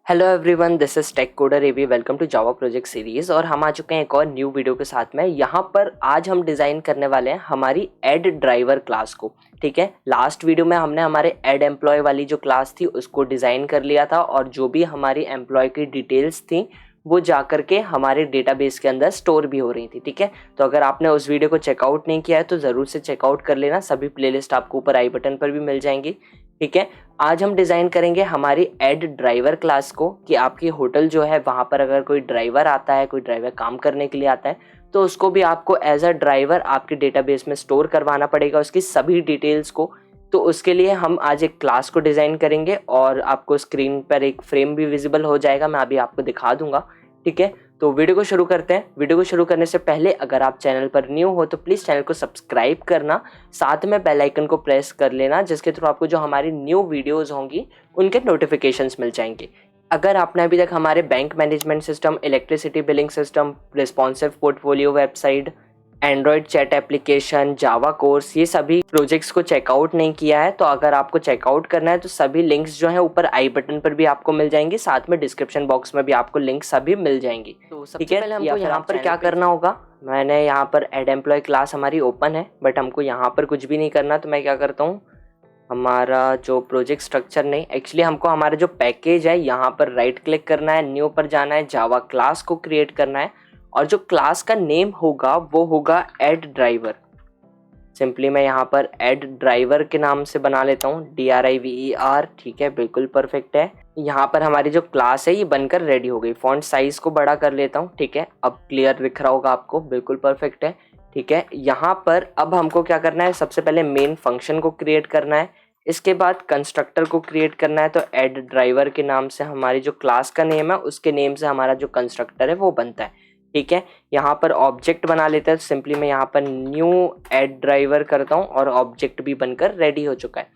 Hello everyone, this is tech coder AV. Welcome to Java project series. और हम आ चुके हैं एक और न्यू वीडियो के साथ में। यहाँ पर आज हम डिज़ाइन करने वाले हैं हमारी एड ड्राइवर क्लास को। ठीक है, लास्ट वीडियो में हमने हमारे एड एम्प्लॉय वाली जो क्लास थी उसको डिज़ाइन कर लिया था और जो भी हमारी एम्प्लॉय की डिटेल्स थी वो जा करके हमारे डेटाबेस के अंदर स्टोर भी हो रही थी। ठीक है, तो अगर आपने उस वीडियो को चेकआउट नहीं किया है तो ज़रूर से चेकआउट कर लेना। सभी प्लेलिस्ट आपको ऊपर आई बटन पर भी मिल जाएंगी। ठीक है, आज हम डिज़ाइन करेंगे हमारी एड ड्राइवर क्लास को कि आपकी होटल जो है वहाँ पर अगर कोई ड्राइवर आता है, कोई ड्राइवर काम करने के लिए आता है तो उसको भी आपको एज अ ड्राइवर आपके डेटाबेस में स्टोर करवाना पड़ेगा उसकी सभी डिटेल्स को। तो उसके लिए हम आज एक क्लास को डिज़ाइन करेंगे और आपको स्क्रीन पर एक फ्रेम भी विजिबल हो जाएगा, मैं अभी आपको दिखा दूंगा। ठीक है, तो वीडियो को शुरू करते हैं। वीडियो को शुरू करने से पहले अगर आप चैनल पर न्यू हो तो प्लीज़ चैनल को सब्सक्राइब करना, साथ में बेल आइकन को प्रेस कर लेना जिसके थ्रू आपको जो हमारी न्यू वीडियोस होंगी उनके नोटिफिकेशंस मिल जाएंगे। अगर आपने अभी तक हमारे bank management system, electricity billing system, responsive portfolio website, Android chat application, Java course, ये सभी प्रोजेक्ट्स को चेकआउट नहीं किया है तो अगर आपको चेकआउट करना है तो सभी लिंक्स जो है ऊपर आई बटन पर भी आपको मिल जाएंगे, साथ में डिस्क्रिप्शन बॉक्स में भी आपको लिंक सभी मिल जाएंगी। तो ठीक है, हमको यहाँ पर क्या करना होगा, मैंने यहाँ पर एड एम्प्लॉय क्लास हमारी ओपन है बट हमको यहाँ पर कुछ भी नहीं करना। तो मैं क्या करता हूँ, हमारा जो प्रोजेक्ट स्ट्रक्चर नहीं, एक्चुअली हमको हमारा जो पैकेज है यहाँ पर राइट क्लिक करना है, न्यू पर जाना है, जावा क्लास को क्रिएट करना है और जो क्लास का नेम होगा वो होगा एड ड्राइवर। सिंपली मैं यहाँ पर एड ड्राइवर के नाम से बना लेता हूँ, DRIVER। ठीक है, बिल्कुल परफेक्ट है। यहाँ पर हमारी जो क्लास है ये बनकर रेडी हो गई। फॉन्ट साइज को बड़ा कर लेता हूँ। ठीक है, अब क्लियर दिख रहा होगा आपको, बिल्कुल परफेक्ट है। ठीक है, यहाँ पर अब हमको क्या करना है, सबसे पहले मेन फंक्शन को क्रिएट करना है, इसके बाद कंस्ट्रक्टर को क्रिएट करना है। तो एड ड्राइवर के नाम से हमारी जो क्लास का नेम है उसके नेम से हमारा जो कंस्ट्रक्टर है वो बनता है। ठीक है, यहाँ पर ऑब्जेक्ट बना लेते हैं। सिंपली मैं यहाँ पर न्यू एड ड्राइवर करता हूँ और ऑब्जेक्ट भी बनकर रेडी हो चुका है।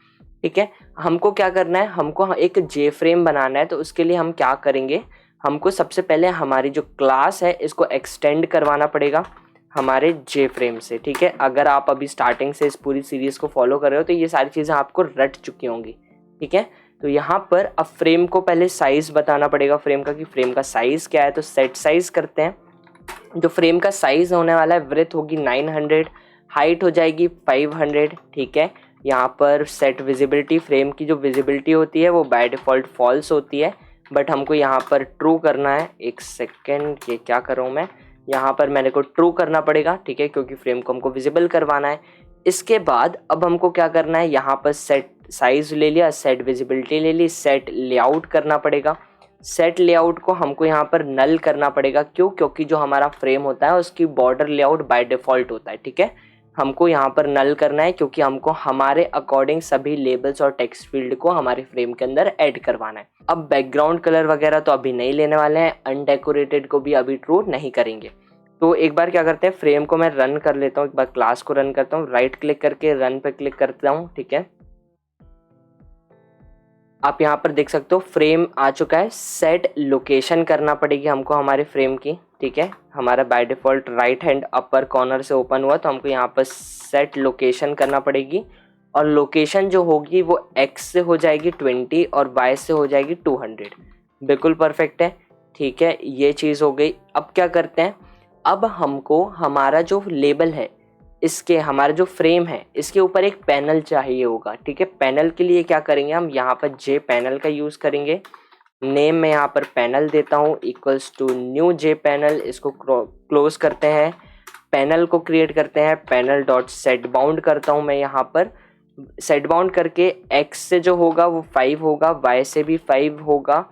ठीक है, हमको क्या करना है, हमको एक जे फ्रेम बनाना है। तो उसके लिए हम क्या करेंगे, हमको सबसे पहले हमारी जो क्लास है इसको एक्सटेंड करवाना पड़ेगा हमारे जे फ्रेम से। ठीक है, अगर आप अभी स्टार्टिंग से इस पूरी सीरीज को फॉलो कर रहे हो तो ये सारी चीज़ें आपको रट चुकी होंगी। ठीक है, तो यहाँ पर अब फ्रेम को पहले साइज बताना पड़ेगा फ्रेम का, कि फ्रेम का साइज क्या है। तो सेट साइज करते हैं। जो फ्रेम का साइज होने वाला है, विड्थ होगी 900, हाइट हो जाएगी 500। ठीक है, यहाँ पर सेट विजिबिलिटी, फ्रेम की जो विजिबिलिटी होती है वो बाय डिफ़ॉल्ट फॉल्स होती है बट हमको यहाँ पर ट्रू करना है। एक सेकेंड, ये क्या कर रहा हूँ मैं, यहाँ पर मैंने को ट्रू करना पड़ेगा। ठीक है, क्योंकि फ्रेम को हमको विजिबल करवाना है। इसके बाद अब हमको क्या करना है, यहाँ पर सेट साइज ले लिया, सेट विजिबिलिटी ले ली, सेट लेआउट करना पड़ेगा। सेट लेआउट को हमको यहाँ पर नल करना पड़ेगा। क्यों? क्योंकि जो हमारा फ्रेम होता है उसकी बॉर्डर लेआउट बाय डिफ़ॉल्ट होता है। ठीक है, हमको यहाँ पर नल करना है क्योंकि हमको हमारे अकॉर्डिंग सभी लेबल्स और टेक्स्ट फील्ड को हमारे फ्रेम के अंदर ऐड करवाना है। अब बैकग्राउंड कलर वगैरह तो अभी नहीं लेने वाले हैं, अनडेकोरेटेड को भी अभी ट्रू नहीं करेंगे। तो एक बार क्या करते हैं, फ्रेम को मैं रन कर लेता हूँ, एक बार क्लास को रन करता हूँ, राइट क्लिक करके रन पे क्लिक करता हूँ। ठीक है, आप यहाँ पर देख सकते हो फ्रेम आ चुका है। सेट लोकेशन करना पड़ेगी हमको हमारे फ्रेम की। ठीक है, हमारा by default right hand upper corner से ओपन हुआ तो हमको यहाँ पर सेट लोकेशन करना पड़ेगी और लोकेशन जो होगी वो x से हो जाएगी 20 और y से हो जाएगी 200। बिल्कुल परफेक्ट है। ठीक है, ये चीज़ हो गई। अब क्या करते हैं, अब हमको हमारा जो लेबल है इसके, हमारा जो फ्रेम है इसके ऊपर एक पैनल चाहिए होगा। ठीक है, पैनल के लिए क्या करेंगे, हम यहाँ पर जे पैनल का यूज़ करेंगे। नेम में यहाँ पर पैनल देता हूँ equals to new J panel, इसको क्लोज करते हैं, पैनल को क्रिएट करते हैं, पैनल डॉट सेट बाउंड करता हूँ मैं यहाँ पर। सेट बाउंड करके x से जो होगा वो 5 होगा, y से भी 5 होगा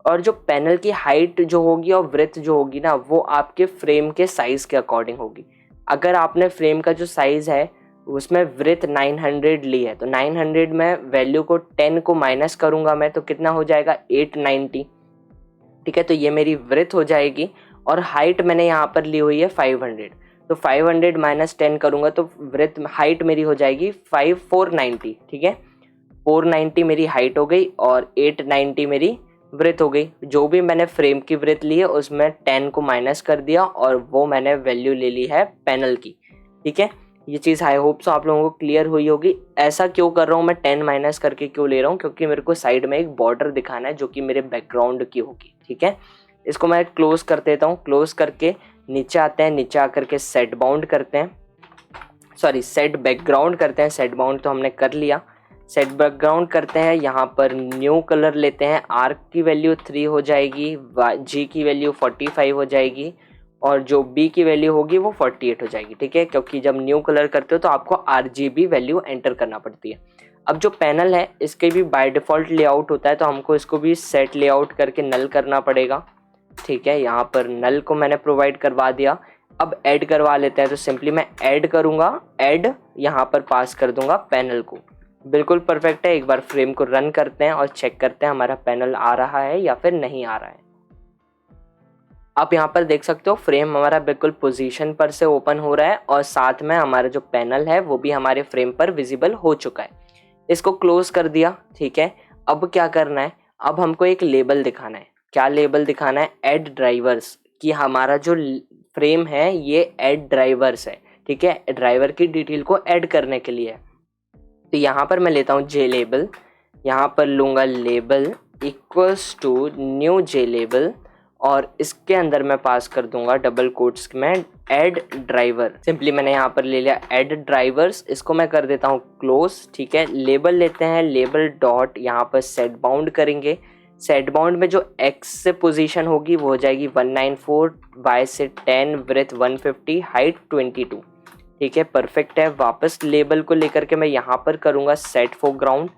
और जो पैनल की हाइट जो होगी और ब्रेथ जो होगी ना वो आपके फ्रेम के साइज़ के अकॉर्डिंग होगी। अगर आपने फ्रेम का जो साइज़ है उसमें ब्रेथ 900 ली है तो 900 में वैल्यू को 10 को माइनस करूँगा मैं तो कितना हो जाएगा 890। ठीक है, तो ये मेरी ब्रेथ हो जाएगी और हाइट मैंने यहाँ पर ली हुई है 500। तो 500 माइनस 10 करूँगा तो ब्रेथ हाइट मेरी हो जाएगी 490। ठीक है, 490 मेरी हाइट हो गई और 890 मेरी ब्रेथ हो गई। जो भी मैंने फ्रेम की ब्रेथ ली है उसमें 10 को माइनस कर दिया और वो मैंने वैल्यू ले ली है पैनल की। ठीक है, ये चीज़ आई होप सो आप लोगों को क्लियर हुई होगी। ऐसा क्यों कर रहा हूँ मैं, 10 माइनस करके क्यों ले रहा हूँ, क्योंकि मेरे को साइड में एक बॉर्डर दिखाना है जो कि मेरे बैकग्राउंड की होगी। ठीक है, इसको मैं क्लोज कर देता हूँ। क्लोज करके नीचे आते हैं, नीचे आकर के सेट बाउंड करते हैं, सॉरी सेट बैकग्राउंड करते हैं। सेट बाउंड तो हमने कर लिया, सेट बैकग्राउंड करते हैं। यहाँ पर न्यू कलर लेते हैं, आर्क की वैल्यू 3 हो जाएगी, जी की वैल्यू 45 हो जाएगी और जो बी की वैल्यू होगी वो 48 हो जाएगी। ठीक है, क्योंकि जब न्यू कलर करते हो तो आपको RGB वैल्यू एंटर करना पड़ती है। अब जो पैनल है इसके भी बाय डिफ़ॉल्ट लेआउट होता है, तो हमको इसको भी सेट लेआउट करके नल करना पड़ेगा। ठीक है, यहाँ पर नल को मैंने प्रोवाइड करवा दिया। अब ऐड करवा लेते हैं, तो सिंपली मैं ऐड करूँगा, ऐड यहाँ पर पास कर दूंगा पैनल को। बिल्कुल परफेक्ट है। एक बार फ्रेम को रन करते हैं और चेक करते हैं हमारा पैनल आ रहा है या फिर नहीं आ रहा है। आप यहाँ पर देख सकते हो फ्रेम हमारा बिल्कुल पोजीशन पर से ओपन हो रहा है और साथ में हमारा जो पैनल है वो भी हमारे फ्रेम पर विजिबल हो चुका है। इसको क्लोज कर दिया। ठीक है, अब क्या करना है, अब हमको एक लेबल दिखाना है। क्या लेबल दिखाना है, ऐड ड्राइवर्स, कि हमारा जो फ्रेम है ये ऐड ड्राइवर्स है। ठीक है, ड्राइवर की डिटेल को ऐड करने के लिए। तो यहाँ पर मैं लेता हूँ जे लेबल, यहाँ पर लूँगा label equals to new J label और इसके अंदर मैं पास कर दूंगा डबल कोट्स में ऐड ड्राइवर। सिंपली मैंने यहाँ पर ले लिया ऐड ड्राइवर्स, इसको मैं कर देता हूँ क्लोज। ठीक है, लेबल लेते हैं, लेबल डॉट यहाँ पर सेट बाउंड करेंगे। सेट बाउंड में जो एक्स से पोजीशन होगी वो हो जाएगी 194, वाई से 10, ब्रेथ 150, हाइट 22। ठीक है, परफेक्ट है। वापस लेबल को लेकर के मैं यहाँ पर करूँगा सेट फोरग्राउंड।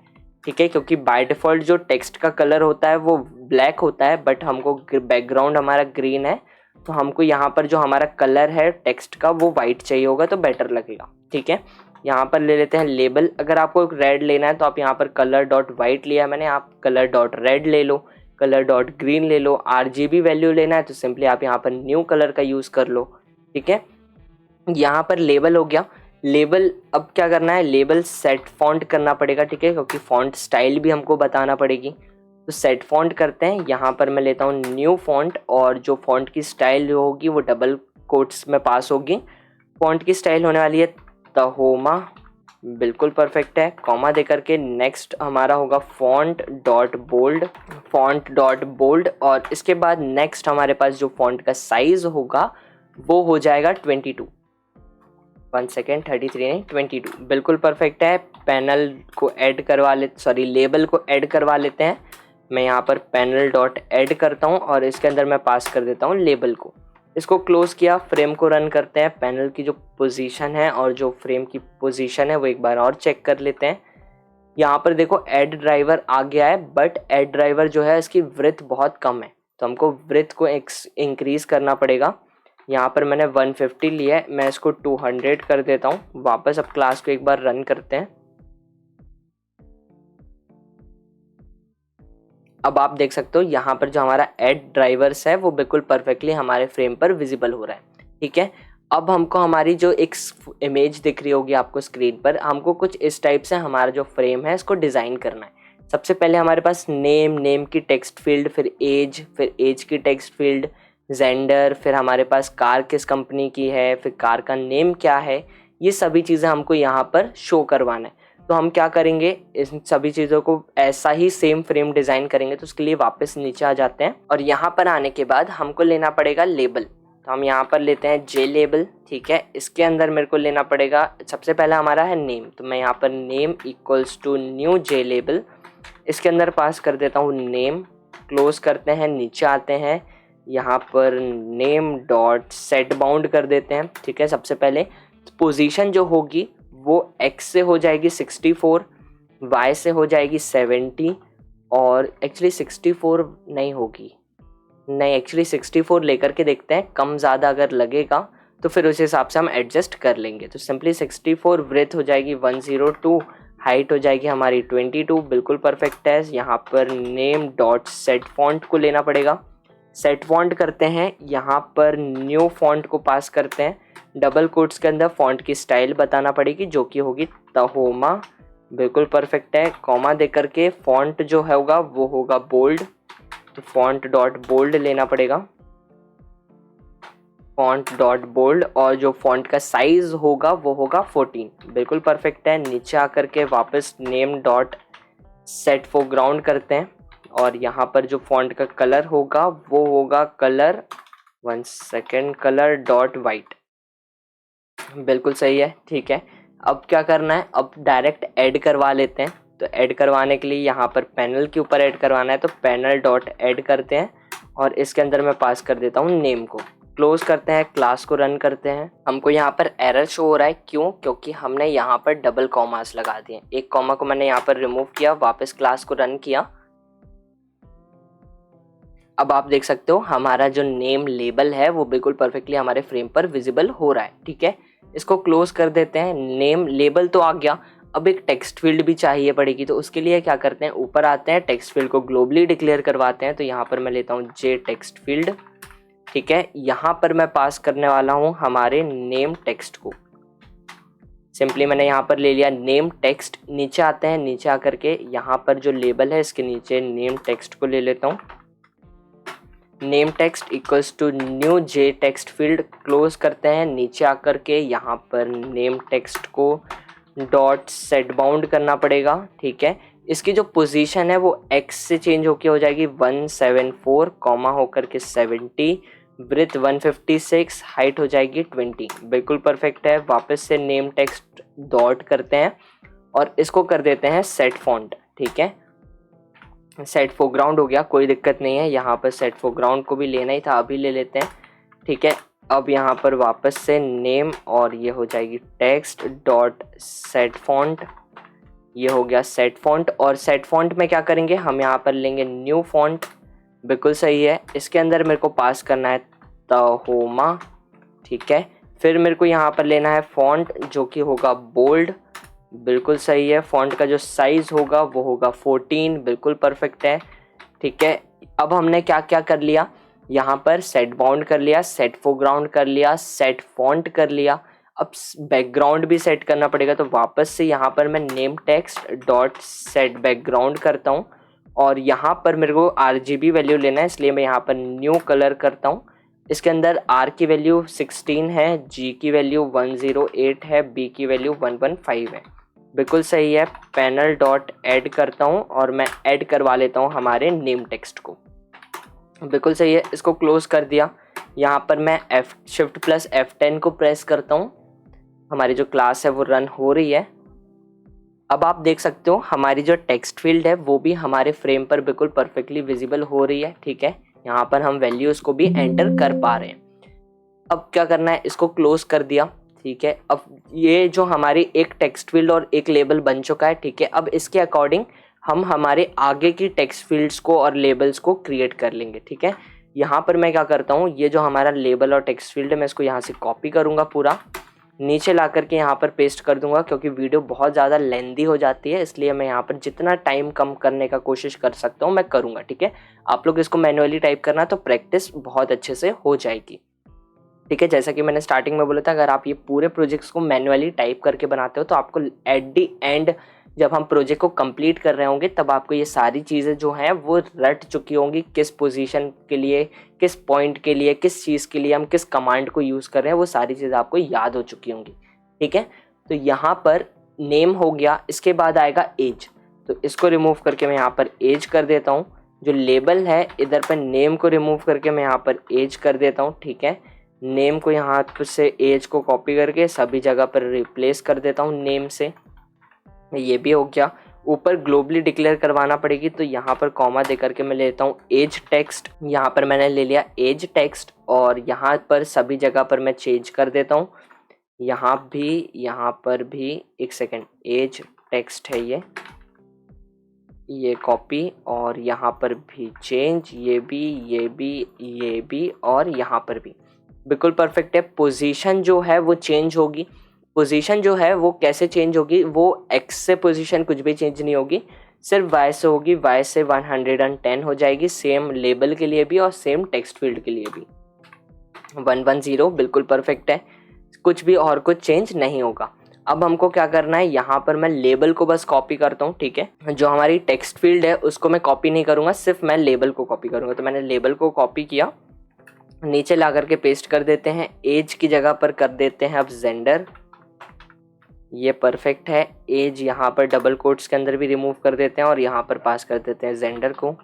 ठीक है, क्योंकि बाय डिफ़ॉल्ट जो टेक्स्ट का कलर होता है वो ब्लैक होता है, बट हमको बैकग्राउंड हमारा ग्रीन है, तो हमको यहाँ पर जो हमारा कलर है टेक्स्ट का वो वाइट चाहिए होगा, तो बेटर लगेगा। ठीक है, यहाँ पर ले लेते हैं लेबल। अगर आपको रेड लेना है तो आप यहाँ पर कलर डॉट वाइट लिया है मैंने, आप कलर डॉट रेड ले लो, कलर डॉट ग्रीन ले लो। RGB वैल्यू लेना है तो सिंपली आप यहाँ पर न्यू कलर का यूज़ कर लो। ठीक है, यहाँ पर लेबल हो गया। लेबल अब क्या करना है, लेबल सेट फॉन्ट करना पड़ेगा। ठीक है, क्योंकि फॉन्ट स्टाइल भी हमको बताना पड़ेगी, तो सेट फॉन्ट करते हैं। यहाँ पर मैं लेता हूँ न्यू फॉन्ट और जो फॉन्ट की स्टाइल होगी वो डबल कोट्स में पास होगी। फॉन्ट की स्टाइल होने वाली है तहोमा, बिल्कुल परफेक्ट है। कॉमा दे करके नेक्स्ट हमारा होगा font dot bold, font dot bold और इसके बाद नेक्स्ट हमारे पास जो फॉन्ट का साइज होगा वो हो जाएगा 22। 1 सेकेंड, 33 नहीं 22, बिल्कुल परफेक्ट है। पैनल को ऐड करवा ले, सॉरी लेबल को ऐड करवा लेते हैं। मैं यहाँ पर पैनल डॉट ऐड करता हूँ और इसके अंदर मैं पास कर देता हूँ लेबल को। इसको क्लोज किया, फ्रेम को रन करते हैं। पैनल की जो पोजीशन है और जो फ्रेम की पोजीशन है वो एक बार और चेक कर लेते हैं। यहाँ पर देखो ऐड ड्राइवर आ गया है, बट ऐड ड्राइवर जो है इसकी विड्थ बहुत कम है, तो हमको विड्थ को इंक्रीज करना पड़ेगा। यहाँ पर मैंने 150 लिया है, मैं इसको 200 कर देता हूँ। वापस अब क्लास को एक बार रन करते हैं। अब आप देख सकते हो यहाँ पर जो हमारा ऐड ड्राइवर्स है वो बिल्कुल परफेक्टली हमारे फ्रेम पर विजिबल हो रहा है। ठीक है, अब हमको हमारी जो एक इमेज दिख रही होगी आपको स्क्रीन पर, हमको कुछ इस टाइप से हमारा जो फ्रेम है इसको डिज़ाइन करना है। सबसे पहले हमारे पास नेम की टेक्स्ट फील्ड, फिर एज की टेक्स्ट फील्ड, जेंडर, फिर हमारे पास कार किस कंपनी की है, फिर कार का नेम क्या है, ये सभी चीज़ें हमको यहाँ पर शो करवाना है। तो हम क्या करेंगे, इस सभी चीज़ों को ऐसा ही सेम फ्रेम डिज़ाइन करेंगे। तो उसके लिए वापस नीचे आ जाते हैं और यहाँ पर आने के बाद हमको लेना पड़ेगा लेबल। तो हम यहाँ पर लेते हैं जे लेबल। ठीक है, इसके अंदर मेरे को लेना पड़ेगा, सबसे पहला हमारा है नेम, तो मैं यहाँ पर name equals to new J label, इसके अंदर पास कर देता हूँ नेम। क्लोज करते हैं, नीचे आते हैं, यहाँ पर नेम डॉट सेट बाउंड कर देते हैं। ठीक है, सबसे पहले पोजीशन जो होगी वो x से हो जाएगी 64, y से हो जाएगी 70 और एक्चुअली 64 नहीं होगी, नहीं एक्चुअली 64 लेकर के देखते हैं, कम ज़्यादा अगर लगेगा तो फिर उस हिसाब से हम एडजस्ट कर लेंगे। तो सिंपली 64, ब्रेथ हो जाएगी 102, हाइट हो जाएगी हमारी 22, बिल्कुल परफेक्ट है। यहाँ पर नेम डॉट सेट फॉन्ट को लेना पड़ेगा, सेट फॉन्ट करते हैं, यहाँ पर न्यू फॉन्ट को पास करते हैं। डबल कोट्स के अंदर फॉन्ट की स्टाइल बताना पड़ेगी जो कि होगी तहोमा, बिल्कुल परफेक्ट है। कॉमा दे करके फॉन्ट जो होगा वो होगा बोल्ड, तो फॉन्ट डॉट बोल्ड लेना पड़ेगा। फॉन्ट डॉट बोल्ड और जो फॉन्ट का साइज होगा वो होगा 14, बिल्कुल परफेक्ट है। नीचे आकर के वापस नेम डॉट सेट फोरग्राउंड करते हैं और यहाँ पर जो फॉन्ट का कलर होगा वो होगा colour, 1 second, colour dot white, बिल्कुल सही है, ठीक है। अब क्या करना है, अब डायरेक्ट ऐड करवा लेते हैं। तो ऐड करवाने के लिए यहाँ पर पैनल के ऊपर ऐड करवाना है, तो पैनल डॉट ऐड करते हैं और इसके अंदर मैं पास कर देता हूँ नेम को। क्लोज करते हैं, क्लास को रन करते हैं। हमको यहाँ पर एरर शो हो रहा है, क्यों? क्योंकि हमने यहाँ पर डबल कॉमास लगा दिए। एक कॉमा को मैंने यहाँ पर रिमूव किया, वापस क्लास को रन किया। अब आप देख सकते हो हमारा जो नेम लेबल है वो बिल्कुल परफेक्टली हमारे फ्रेम पर विजिबल हो रहा है, ठीक है। इसको क्लोज कर देते हैं। नेम लेबल तो आ गया, अब एक टेक्स्ट फील्ड भी चाहिए पड़ेगी। तो उसके लिए क्या करते हैं, ऊपर आते हैं, टेक्स्ट फील्ड को ग्लोबली डिक्लेयर करवाते हैं। तो यहाँ पर मैं लेता हूँ जे टेक्स्ट फील्ड, ठीक है। यहाँ पर मैं पास करने वाला हूँ हमारे नेम टेक्स्ट को। सिंपली मैंने यहाँ पर ले लिया नेम टेक्स्ट। नीचे आते हैं, नीचे आकर के यहाँ पर जो लेबल है इसके नीचे नेम टेक्स्ट को ले लेता हूँ। Name text equals to new J text field, close करते हैं। नीचे आकर के यहाँ पर नेम टेक्स्ट को डॉट सेट बाउंड करना पड़ेगा, ठीक है। इसकी जो पोजीशन है वो x से चेंज होके हो जाएगी 174, कॉमा होकर के 70, ब्रेथ 156, हाइट हो जाएगी 20, बिल्कुल परफेक्ट है। वापस से नेम टेक्स्ट डॉट करते हैं और इसको कर देते हैं सेट फॉन्ट, ठीक है। सेट फोरग्राउंड हो गया, कोई दिक्कत नहीं है। यहाँ पर सेट फोरग्राउंड को भी लेना ही था, अभी ले लेते हैं, ठीक है। अब यहाँ पर वापस से नेम और ये हो जाएगी टेक्स्ट डॉट सेट फॉन्ट, ये हो गया सेट फॉन्ट। और सेट फॉन्ट में क्या करेंगे, हम यहाँ पर लेंगे न्यू फॉन्ट, बिल्कुल सही है। इसके अंदर मेरे को पास करना है तहोमा, ठीक है। फिर मेरे को यहाँ पर लेना है फॉन्ट जो कि होगा बोल्ड, बिल्कुल सही है। फॉन्ट का जो साइज होगा वो होगा 14, बिल्कुल परफेक्ट है, ठीक है। अब हमने क्या क्या कर लिया, यहाँ पर सेट बाउंड कर लिया, सेट फोरग्राउंड कर लिया, सेट फॉन्ट कर लिया। अब बैकग्राउंड भी सेट करना पड़ेगा, तो वापस से यहाँ पर मैं name text dot set background करता हूँ और यहाँ पर मेरे को RGB वैल्यू लेना है, इसलिए मैं यहाँ पर न्यू कलर करता हूँ। इसके अंदर R की वैल्यू 16 है, G की वैल्यू 108 है, B की वैल्यू 115 है, बिल्कुल सही है। पैनल डॉट ऐड करता हूँ और मैं ऐड करवा लेता हूँ हमारे नेम टेक्स्ट को, बिल्कुल सही है। इसको क्लोज कर दिया। यहाँ पर मैं शिफ्ट प्लस F10 को प्रेस करता हूँ, हमारी जो क्लास है वो रन हो रही है। अब आप देख सकते हो हमारी जो टेक्स्ट फील्ड है वो भी हमारे फ्रेम पर बिल्कुल परफेक्टली विजिबल हो रही है, ठीक है। यहाँ पर हम वैल्यूज़ को भी एंटर कर पा रहे हैं। अब क्या करना है, इसको क्लोज कर दिया, ठीक है। अब ये जो हमारी एक टेक्स्ट फील्ड और एक लेबल बन चुका है, ठीक है। अब इसके अकॉर्डिंग हम हमारे आगे की टेक्स्ट फील्ड्स को और लेबल्स को क्रिएट कर लेंगे, ठीक है। यहाँ पर मैं क्या करता हूँ, ये जो हमारा लेबल और टेक्स्ट फील्ड है मैं इसको यहाँ से कॉपी करूँगा, पूरा नीचे ला करके यहाँ पर पेस्ट कर दूंगा, क्योंकि वीडियो बहुत ज़्यादा लेंदी हो जाती है, इसलिए मैं यहाँ पर जितना टाइम कम करने का कोशिश कर सकता हूँ मैं करूँगा, ठीक है। आप लोग इसको मैनुअली टाइप करना तो प्रैक्टिस बहुत अच्छे से हो जाएगी, ठीक है। जैसा कि मैंने स्टार्टिंग में बोला था, अगर आप ये पूरे प्रोजेक्ट्स को मैनुअली टाइप करके बनाते हो तो आपको एट दी एंड जब हम प्रोजेक्ट को कंप्लीट कर रहे होंगे तब आपको ये सारी चीज़ें जो हैं वो रट चुकी होंगी, किस पोजीशन के लिए, किस पॉइंट के लिए, किस चीज़ के लिए हम किस कमांड को यूज़ कर रहे हैं, वो सारी चीज़ें आपको याद हो चुकी होंगी, ठीक है। तो यहाँ पर नेम हो गया, इसके बाद आएगा एज, तो इसको रिमूव करके मैं यहाँ पर एज कर देता हूँ। जो लेबल है इधर पर नेम को रिमूव करके मैं यहाँ पर एज कर देता हूँ, ठीक है। नेम को यहाँ से एज को कॉपी करके सभी जगह पर रिप्लेस कर देता हूँ नेम से, ये भी हो गया। ऊपर ग्लोबली डिक्लेयर करवाना पड़ेगी, तो यहाँ पर कॉमा दे करके मैं लेता हूँ एज टेक्स्ट, यहाँ पर मैंने ले लिया एज टेक्स्ट और यहाँ पर सभी जगह पर मैं चेंज कर देता हूँ, यहाँ पर भी एक सेकेंड, एज टेक्स्ट है ये कॉपी और यहाँ पर भी चेंज, ये भी और यहाँ पर भी बिल्कुल परफेक्ट है। पोजीशन जो है वो चेंज होगी, पोजीशन जो है वो कैसे चेंज होगी, वो x से पोजीशन कुछ भी चेंज नहीं होगी, सिर्फ y से होगी, y से 110 हो जाएगी, सेम लेबल के लिए भी और सेम टेक्स्ट फील्ड के लिए भी 110, बिल्कुल परफेक्ट है, कुछ भी और कुछ चेंज नहीं होगा। अब हमको क्या करना है, यहाँ पर मैं लेबल को बस कॉपी करता हूँ, ठीक है। जो हमारी टेक्स्ट फील्ड है उसको मैं कॉपी नहीं करूँगा, सिर्फ मैं लेबल को कॉपी करूँगा। तो मैंने लेबल को कॉपी किया, नीचे ला करके पेस्ट कर देते हैं। एज की जगह पर कर देते हैं अब जेंडर, ये परफेक्ट है। एज यहाँ पर डबल कोट्स के अंदर भी रिमूव कर देते हैं और यहाँ पर पास कर देते हैं जेंडर को।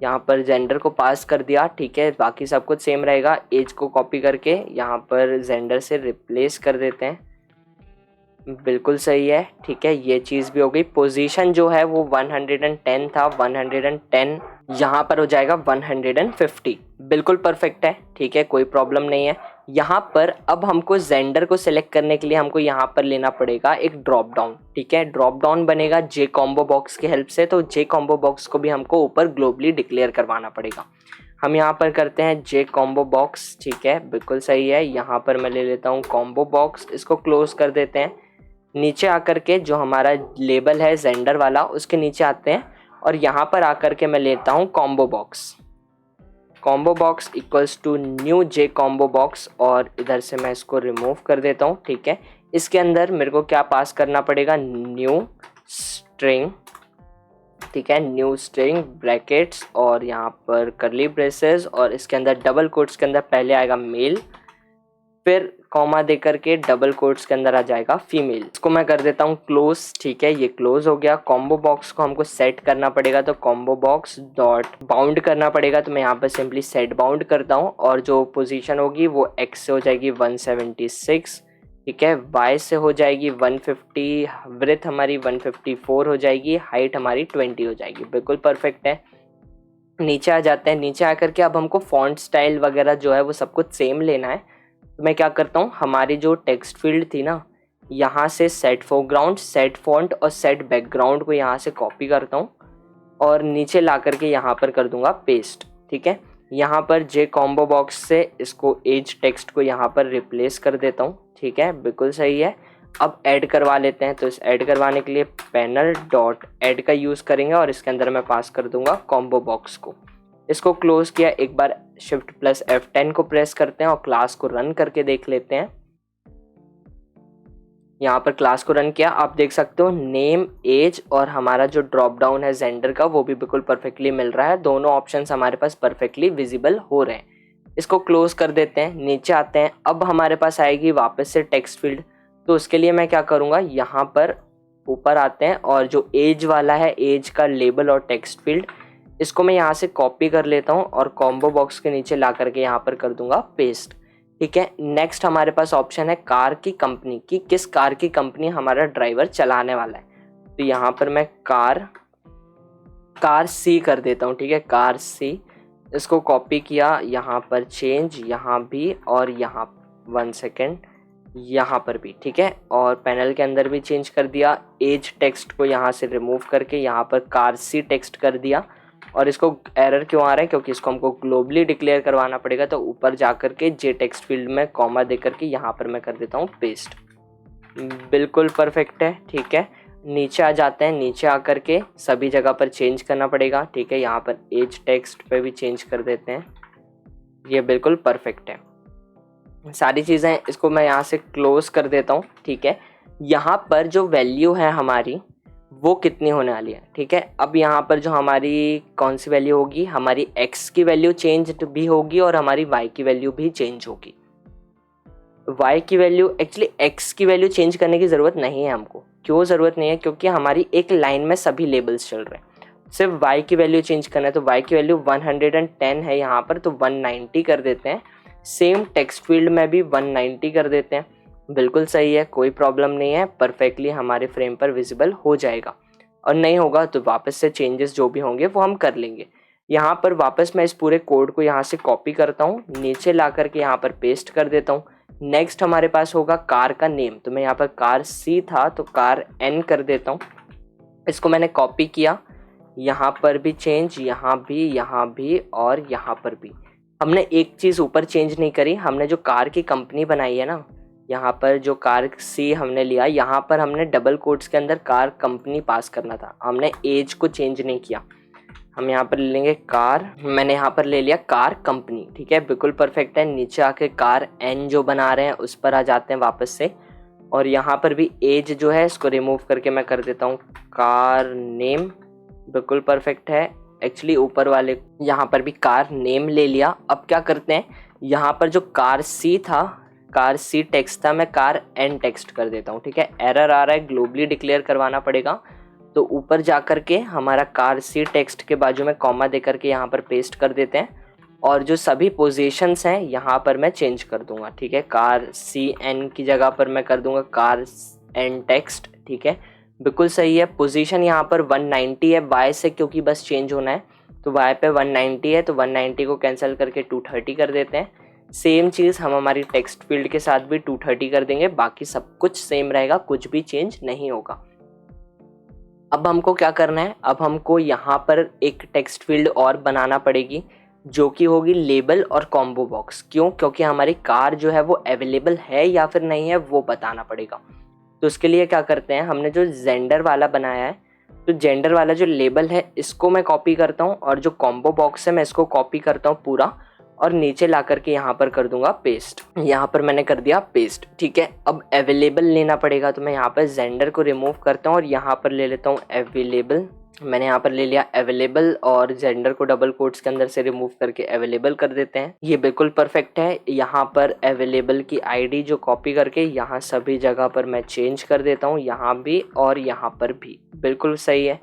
यहाँ पर जेंडर को पास कर दिया, ठीक है, बाकी सब कुछ सेम रहेगा। एज को कॉपी करके यहाँ पर जेंडर से रिप्लेस कर देते हैं, बिल्कुल सही है, ठीक है, ये चीज़ भी हो गई। पोजीशन जो है वो 110 था, 110 यहाँ पर हो जाएगा 150, बिल्कुल परफेक्ट है, ठीक है, कोई प्रॉब्लम नहीं है। यहाँ पर अब हमको जेंडर को सिलेक्ट करने के लिए हमको यहाँ पर लेना पड़ेगा एक ड्रॉप डाउन, ठीक है। ड्रॉप डाउन बनेगा जे कॉम्बो बॉक्स की हेल्प से, तो जे कॉम्बो बॉक्स को भी हमको ऊपर ग्लोबली डिक्लेयर करवाना पड़ेगा। हम यहाँ पर करते हैं जे कॉम्बो बॉक्स, ठीक है, बिल्कुल सही है। यहाँ पर मैं ले लेता हूँ कॉम्बो बॉक्स, इसको क्लोज कर देते हैं। नीचे आकर के जो हमारा लेबल है जेंडर वाला, उसके नीचे आते हैं और यहाँ पर आकर के मैं लेता हूँ combo box. Combo box equals to new J combo box, और इधर से मैं इसको रिमूव कर देता हूँ, ठीक है। इसके अंदर मेरे को क्या पास करना पड़ेगा, न्यू स्ट्रिंग, ठीक है, न्यू स्ट्रिंग ब्रैकेट्स और यहाँ पर करली ब्रेसेस, और इसके अंदर डबल कोट्स के अंदर पहले आएगा मेल, फिर कॉमा देकर के डबल कोट्स के अंदर आ जाएगा फीमेल। इसको मैं कर देता हूँ क्लोज, ठीक है, ये क्लोज हो गया। कॉम्बो बॉक्स को हमको सेट करना पड़ेगा, तो कॉम्बो बॉक्स डॉट बाउंड करना पड़ेगा, तो मैं यहाँ पर सिंपली सेट बाउंड करता हूँ, और जो पोजीशन होगी वो एक्स से हो जाएगी 176, ठीक है, वाई से हो जाएगी 150, विड्थ हमारी 154 हो जाएगी, हाइट हमारी 20 हो जाएगी, बिल्कुल परफेक्ट है। नीचे आ जाते हैं। नीचे आकर के अब हमको फॉन्ट स्टाइल वगैरह जो है वो सब कुछ सेम लेना है, तो मैं क्या करता हूँ, हमारी जो टेक्स्ट फील्ड थी ना, यहाँ से सेट फोरग्राउंड, सेट फॉन्ट और सेट बैकग्राउंड को यहाँ से कॉपी करता हूँ और नीचे ला करके यहाँ पर कर दूंगा पेस्ट, ठीक है। यहाँ पर जे कॉम्बो बॉक्स से इसको एज टेक्स्ट को यहाँ पर रिप्लेस कर देता हूँ, ठीक है, बिल्कुल सही है। अब ऐड करवा लेते हैं, तो इस ऐड करवाने के लिए पैनल डॉट ऐड का यूज़ करेंगे और इसके अंदर मैं पास कर दूंगा कॉम्बो बॉक्स को। इसको क्लोज किया, एक बार शिफ्ट प्लस F10 को प्रेस करते हैं और क्लास को रन करके देख लेते हैं। यहाँ पर क्लास को रन किया, आप देख सकते हो नेम, एज और हमारा जो ड्रॉप डाउन है जेंडर का वो भी बिल्कुल परफेक्टली मिल रहा है, दोनों ऑप्शंस हमारे पास परफेक्टली विजिबल हो रहे हैं। इसको क्लोज कर देते हैं, नीचे आते हैं। अब हमारे पास आएगी वापस से टेक्स्ट फील्ड, तो उसके लिए मैं क्या करूँगा, यहाँ पर ऊपर आते हैं और जो एज वाला है, एज का लेबल और टेक्स्ट फील्ड, इसको मैं यहाँ से कॉपी कर लेता हूँ और कॉम्बो बॉक्स के नीचे ला करके यहाँ पर कर दूंगा पेस्ट, ठीक है। नेक्स्ट हमारे पास ऑप्शन है कार की कंपनी की, किस कार की कंपनी हमारा ड्राइवर चलाने वाला है, तो यहाँ पर मैं कार सी कर देता हूँ, ठीक है, कार सी। इसको कॉपी किया, यहाँ पर चेंज, यहाँ भी, और यहाँ 1 सेकेंड, यहाँ पर भी, ठीक है, और पैनल के अंदर भी चेंज कर दिया। एज टेक्स्ट को यहाँ से रिमूव करके यहाँ पर कार सी टेक्स्ट कर दिया, और इसको एरर क्यों आ रहा है, क्योंकि इसको हमको ग्लोबली डिक्लेयर करवाना पड़ेगा, तो ऊपर जा करके जे टेक्स्ट फील्ड में कॉमा दे करके यहाँ पर मैं कर देता हूँ पेस्ट, बिल्कुल परफेक्ट है, ठीक है। नीचे आ जाते हैं, नीचे आकर के सभी जगह पर चेंज करना पड़ेगा, ठीक है, यहाँ पर एज टेक्स्ट पे भी चेंज कर देते हैं, ये बिल्कुल परफेक्ट है सारी चीज़ें। इसको मैं यहाँ से क्लोज कर देता हूँ, ठीक है। यहाँ पर जो वैल्यू है हमारी वो कितनी होने वाली है, ठीक है। अब यहाँ पर जो हमारी कौन सी वैल्यू होगी, हमारी x की वैल्यू चेंज भी होगी और हमारी y की वैल्यू भी चेंज होगी। y की वैल्यू, एक्चुअली x की वैल्यू चेंज करने की ज़रूरत नहीं है हमको। क्यों ज़रूरत नहीं है, क्योंकि हमारी एक लाइन में सभी लेबल्स चल रहे हैं, सिर्फ y की वैल्यू चेंज करना है। तो y की वैल्यू 110 है यहाँ पर, तो 190 कर देते हैं। सेम टेक्स्ट फील्ड में भी 190 कर देते हैं, बिल्कुल सही है, कोई प्रॉब्लम नहीं है, परफेक्टली हमारे फ्रेम पर विजिबल हो जाएगा। और नहीं होगा तो वापस से चेंजेस जो भी होंगे वो हम कर लेंगे। यहाँ पर वापस मैं इस पूरे कोड को यहाँ से कॉपी करता हूँ, नीचे ला करके यहाँ पर पेस्ट कर देता हूँ। नेक्स्ट हमारे पास होगा कार का नेम, तो मैं यहाँ पर कार सी था तो कार एन कर देता हूँ। इसको मैंने कॉपी किया, यहाँ पर भी चेंज, यहाँ भी और यहाँ पर भी। हमने एक चीज़ ऊपर चेंज नहीं करी, हमने जो कार की कंपनी बनाई है ना, यहाँ पर जो कार सी हमने लिया, यहाँ पर हमने डबल कोट्स के अंदर कार कंपनी पास करना था, हमने एज को चेंज नहीं किया। हम यहाँ पर ले लेंगे कार, मैंने यहाँ पर ले लिया कार कंपनी, ठीक है, बिल्कुल परफेक्ट है। नीचे आके कार एन जो बना रहे हैं उस पर आ जाते हैं वापस से, और यहाँ पर भी एज जो है इसको रिमूव करके मैं कर देता हूँ कार नेम, बिल्कुल परफेक्ट है। एक्चुअली ऊपर वाले यहाँ पर भी कार नेम ले लिया। अब क्या करते हैं, यहाँ पर जो कार सी था, कार सी टेक्स्ट था, मैं कार एन टेक्स्ट कर देता हूँ। ठीक है, एरर आ रहा है, ग्लोबली डिक्लेयर करवाना पड़ेगा। तो ऊपर जा कर के हमारा कार सी टेक्स्ट के बाजू में कॉमा दे करके यहाँ पर पेस्ट कर देते हैं और जो सभी पोजीशंस हैं यहाँ पर मैं चेंज कर दूंगा। ठीक है, कार सी एन की जगह पर मैं कर दूंगा कार एन टेक्स्ट। ठीक है, बिल्कुल सही है। पोजीशन यहाँ पर 190 है, वाई से क्योंकि बस चेंज होना है तो वाई पे 190 है, तो 190 को कैंसिल करके 230 कर देते हैं। सेम चीज़ हम हमारी टेक्स्ट फील्ड के साथ भी 230 कर देंगे, बाकी सब कुछ सेम रहेगा, कुछ भी चेंज नहीं होगा। अब हमको क्या करना है, अब हमको यहाँ पर एक टेक्स्ट फील्ड और बनाना पड़ेगी जो कि होगी लेबल और कॉम्बो बॉक्स। क्यों? क्योंकि हमारी कार जो है वो अवेलेबल है या फिर नहीं है वो बताना पड़ेगा। तो उसके लिए क्या करते हैं, हमने जो जेंडर वाला बनाया है, तो जेंडर वाला जो लेबल है इसको मैं कॉपी करता हूँ और जो कॉम्बो बॉक्स है मैं इसको कॉपी करता हूँ पूरा और नीचे ला करके यहाँ पर कर दूंगा पेस्ट। यहाँ पर मैंने कर दिया पेस्ट। ठीक है, अब अवेलेबल लेना पड़ेगा, तो मैं यहाँ पर जेंडर को रिमूव करता हूँ और यहाँ पर ले लेता हूँ अवेलेबल। मैंने यहाँ पर ले लिया अवेलेबल और जेंडर को डबल कोट्स के अंदर से रिमूव करके अवेलेबल कर देते हैं। ये बिल्कुल परफेक्ट है। यहाँ पर अवेलेबल की आईडी जो कॉपी करके यहाँ सभी जगह पर मैं चेंज कर देता हूँ, यहाँ भी और यहाँ पर भी, बिल्कुल सही है।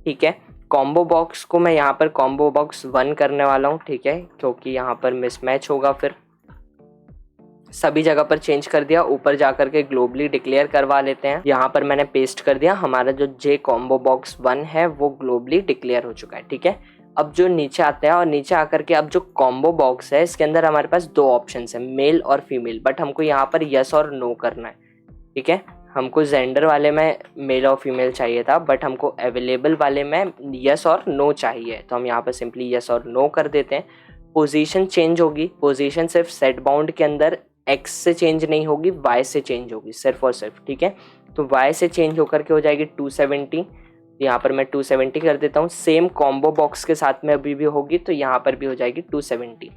ठीक है, कॉम्बो बॉक्स को मैं यहाँ पर कॉम्बो बॉक्स 1 करने वाला हूँ। ठीक है, क्योंकि यहाँ पर मिसमैच होगा, फिर सभी जगह पर चेंज कर दिया। ऊपर जाकर के ग्लोबली डिक्लेयर करवा लेते हैं। यहाँ पर मैंने पेस्ट कर दिया, हमारा जो जे कॉम्बो बॉक्स 1 है वो ग्लोबली डिक्लेयर हो चुका है। ठीक है, अब जो नीचे आते हैं और नीचे आकर के अब जो कॉम्बो बॉक्स है इसके अंदर हमारे पास 2 ऑप्शन है, मेल और फीमेल, बट हमको यहाँ पर यस और नो करना है। ठीक है, हमको जेंडर वाले में मेल और फीमेल चाहिए था, बट हमको अवेलेबल वाले में यस और नो चाहिए, तो हम यहाँ पर सिंपली यस और नो कर देते हैं। पोजीशन चेंज होगी, पोजीशन सिर्फ सेट बाउंड के अंदर एक्स से चेंज नहीं होगी, वाई से चेंज होगी सिर्फ और सिर्फ। ठीक है, तो वाई से चेंज होकर के हो जाएगी 270। यहाँ पर मैं 270 कर देता हूँ। सेम कॉम्बो बॉक्स के साथ में अभी भी होगी, तो यहाँ पर भी हो जाएगी 270।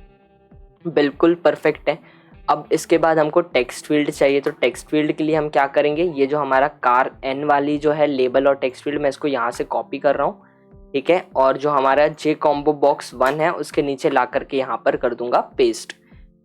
बिल्कुल परफेक्ट है। अब इसके बाद हमको टेक्स्ट फील्ड चाहिए, तो टेक्स्ट फील्ड के लिए हम क्या करेंगे, ये जो हमारा कार एन वाली जो है लेबल और टेक्स्ट फील्ड, मैं इसको यहाँ से कॉपी कर रहा हूँ। ठीक है, और जो हमारा जे कॉम्बो बॉक्स 1 है उसके नीचे ला करके यहाँ पर कर दूंगा पेस्ट।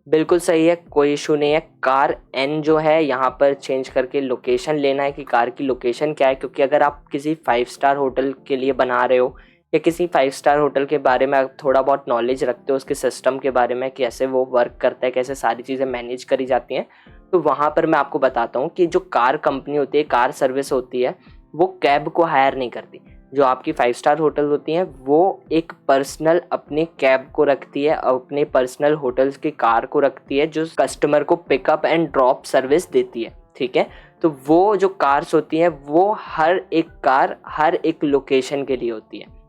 बिल्कुल सही है, कोई इशू नहीं है। कार एन जो है यहाँ पर चेंज करके लोकेशन लेना है कि कार की लोकेशन क्या है, क्योंकि अगर आप किसी 5 स्टार होटल के लिए बना रहे हो या किसी 5 स्टार होटल के बारे में थोड़ा बहुत नॉलेज रखते हो, उसके सिस्टम के बारे में, कैसे वो वर्क करता है, कैसे सारी चीज़ें मैनेज करी जाती हैं, तो वहाँ पर मैं आपको बताता हूँ कि जो कार कंपनी होती है, कार सर्विस होती है, वो कैब को हायर नहीं करती। जो आपकी 5 स्टार होटल होती हैं वो एक पर्सनल अपने कैब को रखती है, अपने पर्सनल होटल्स की कार को रखती है जो कस्टमर को पिकअप एंड ड्रॉप सर्विस देती है। ठीक है, तो वो जो कार्स होती हैं वो हर एक कार हर एक लोकेशन के लिए होती है।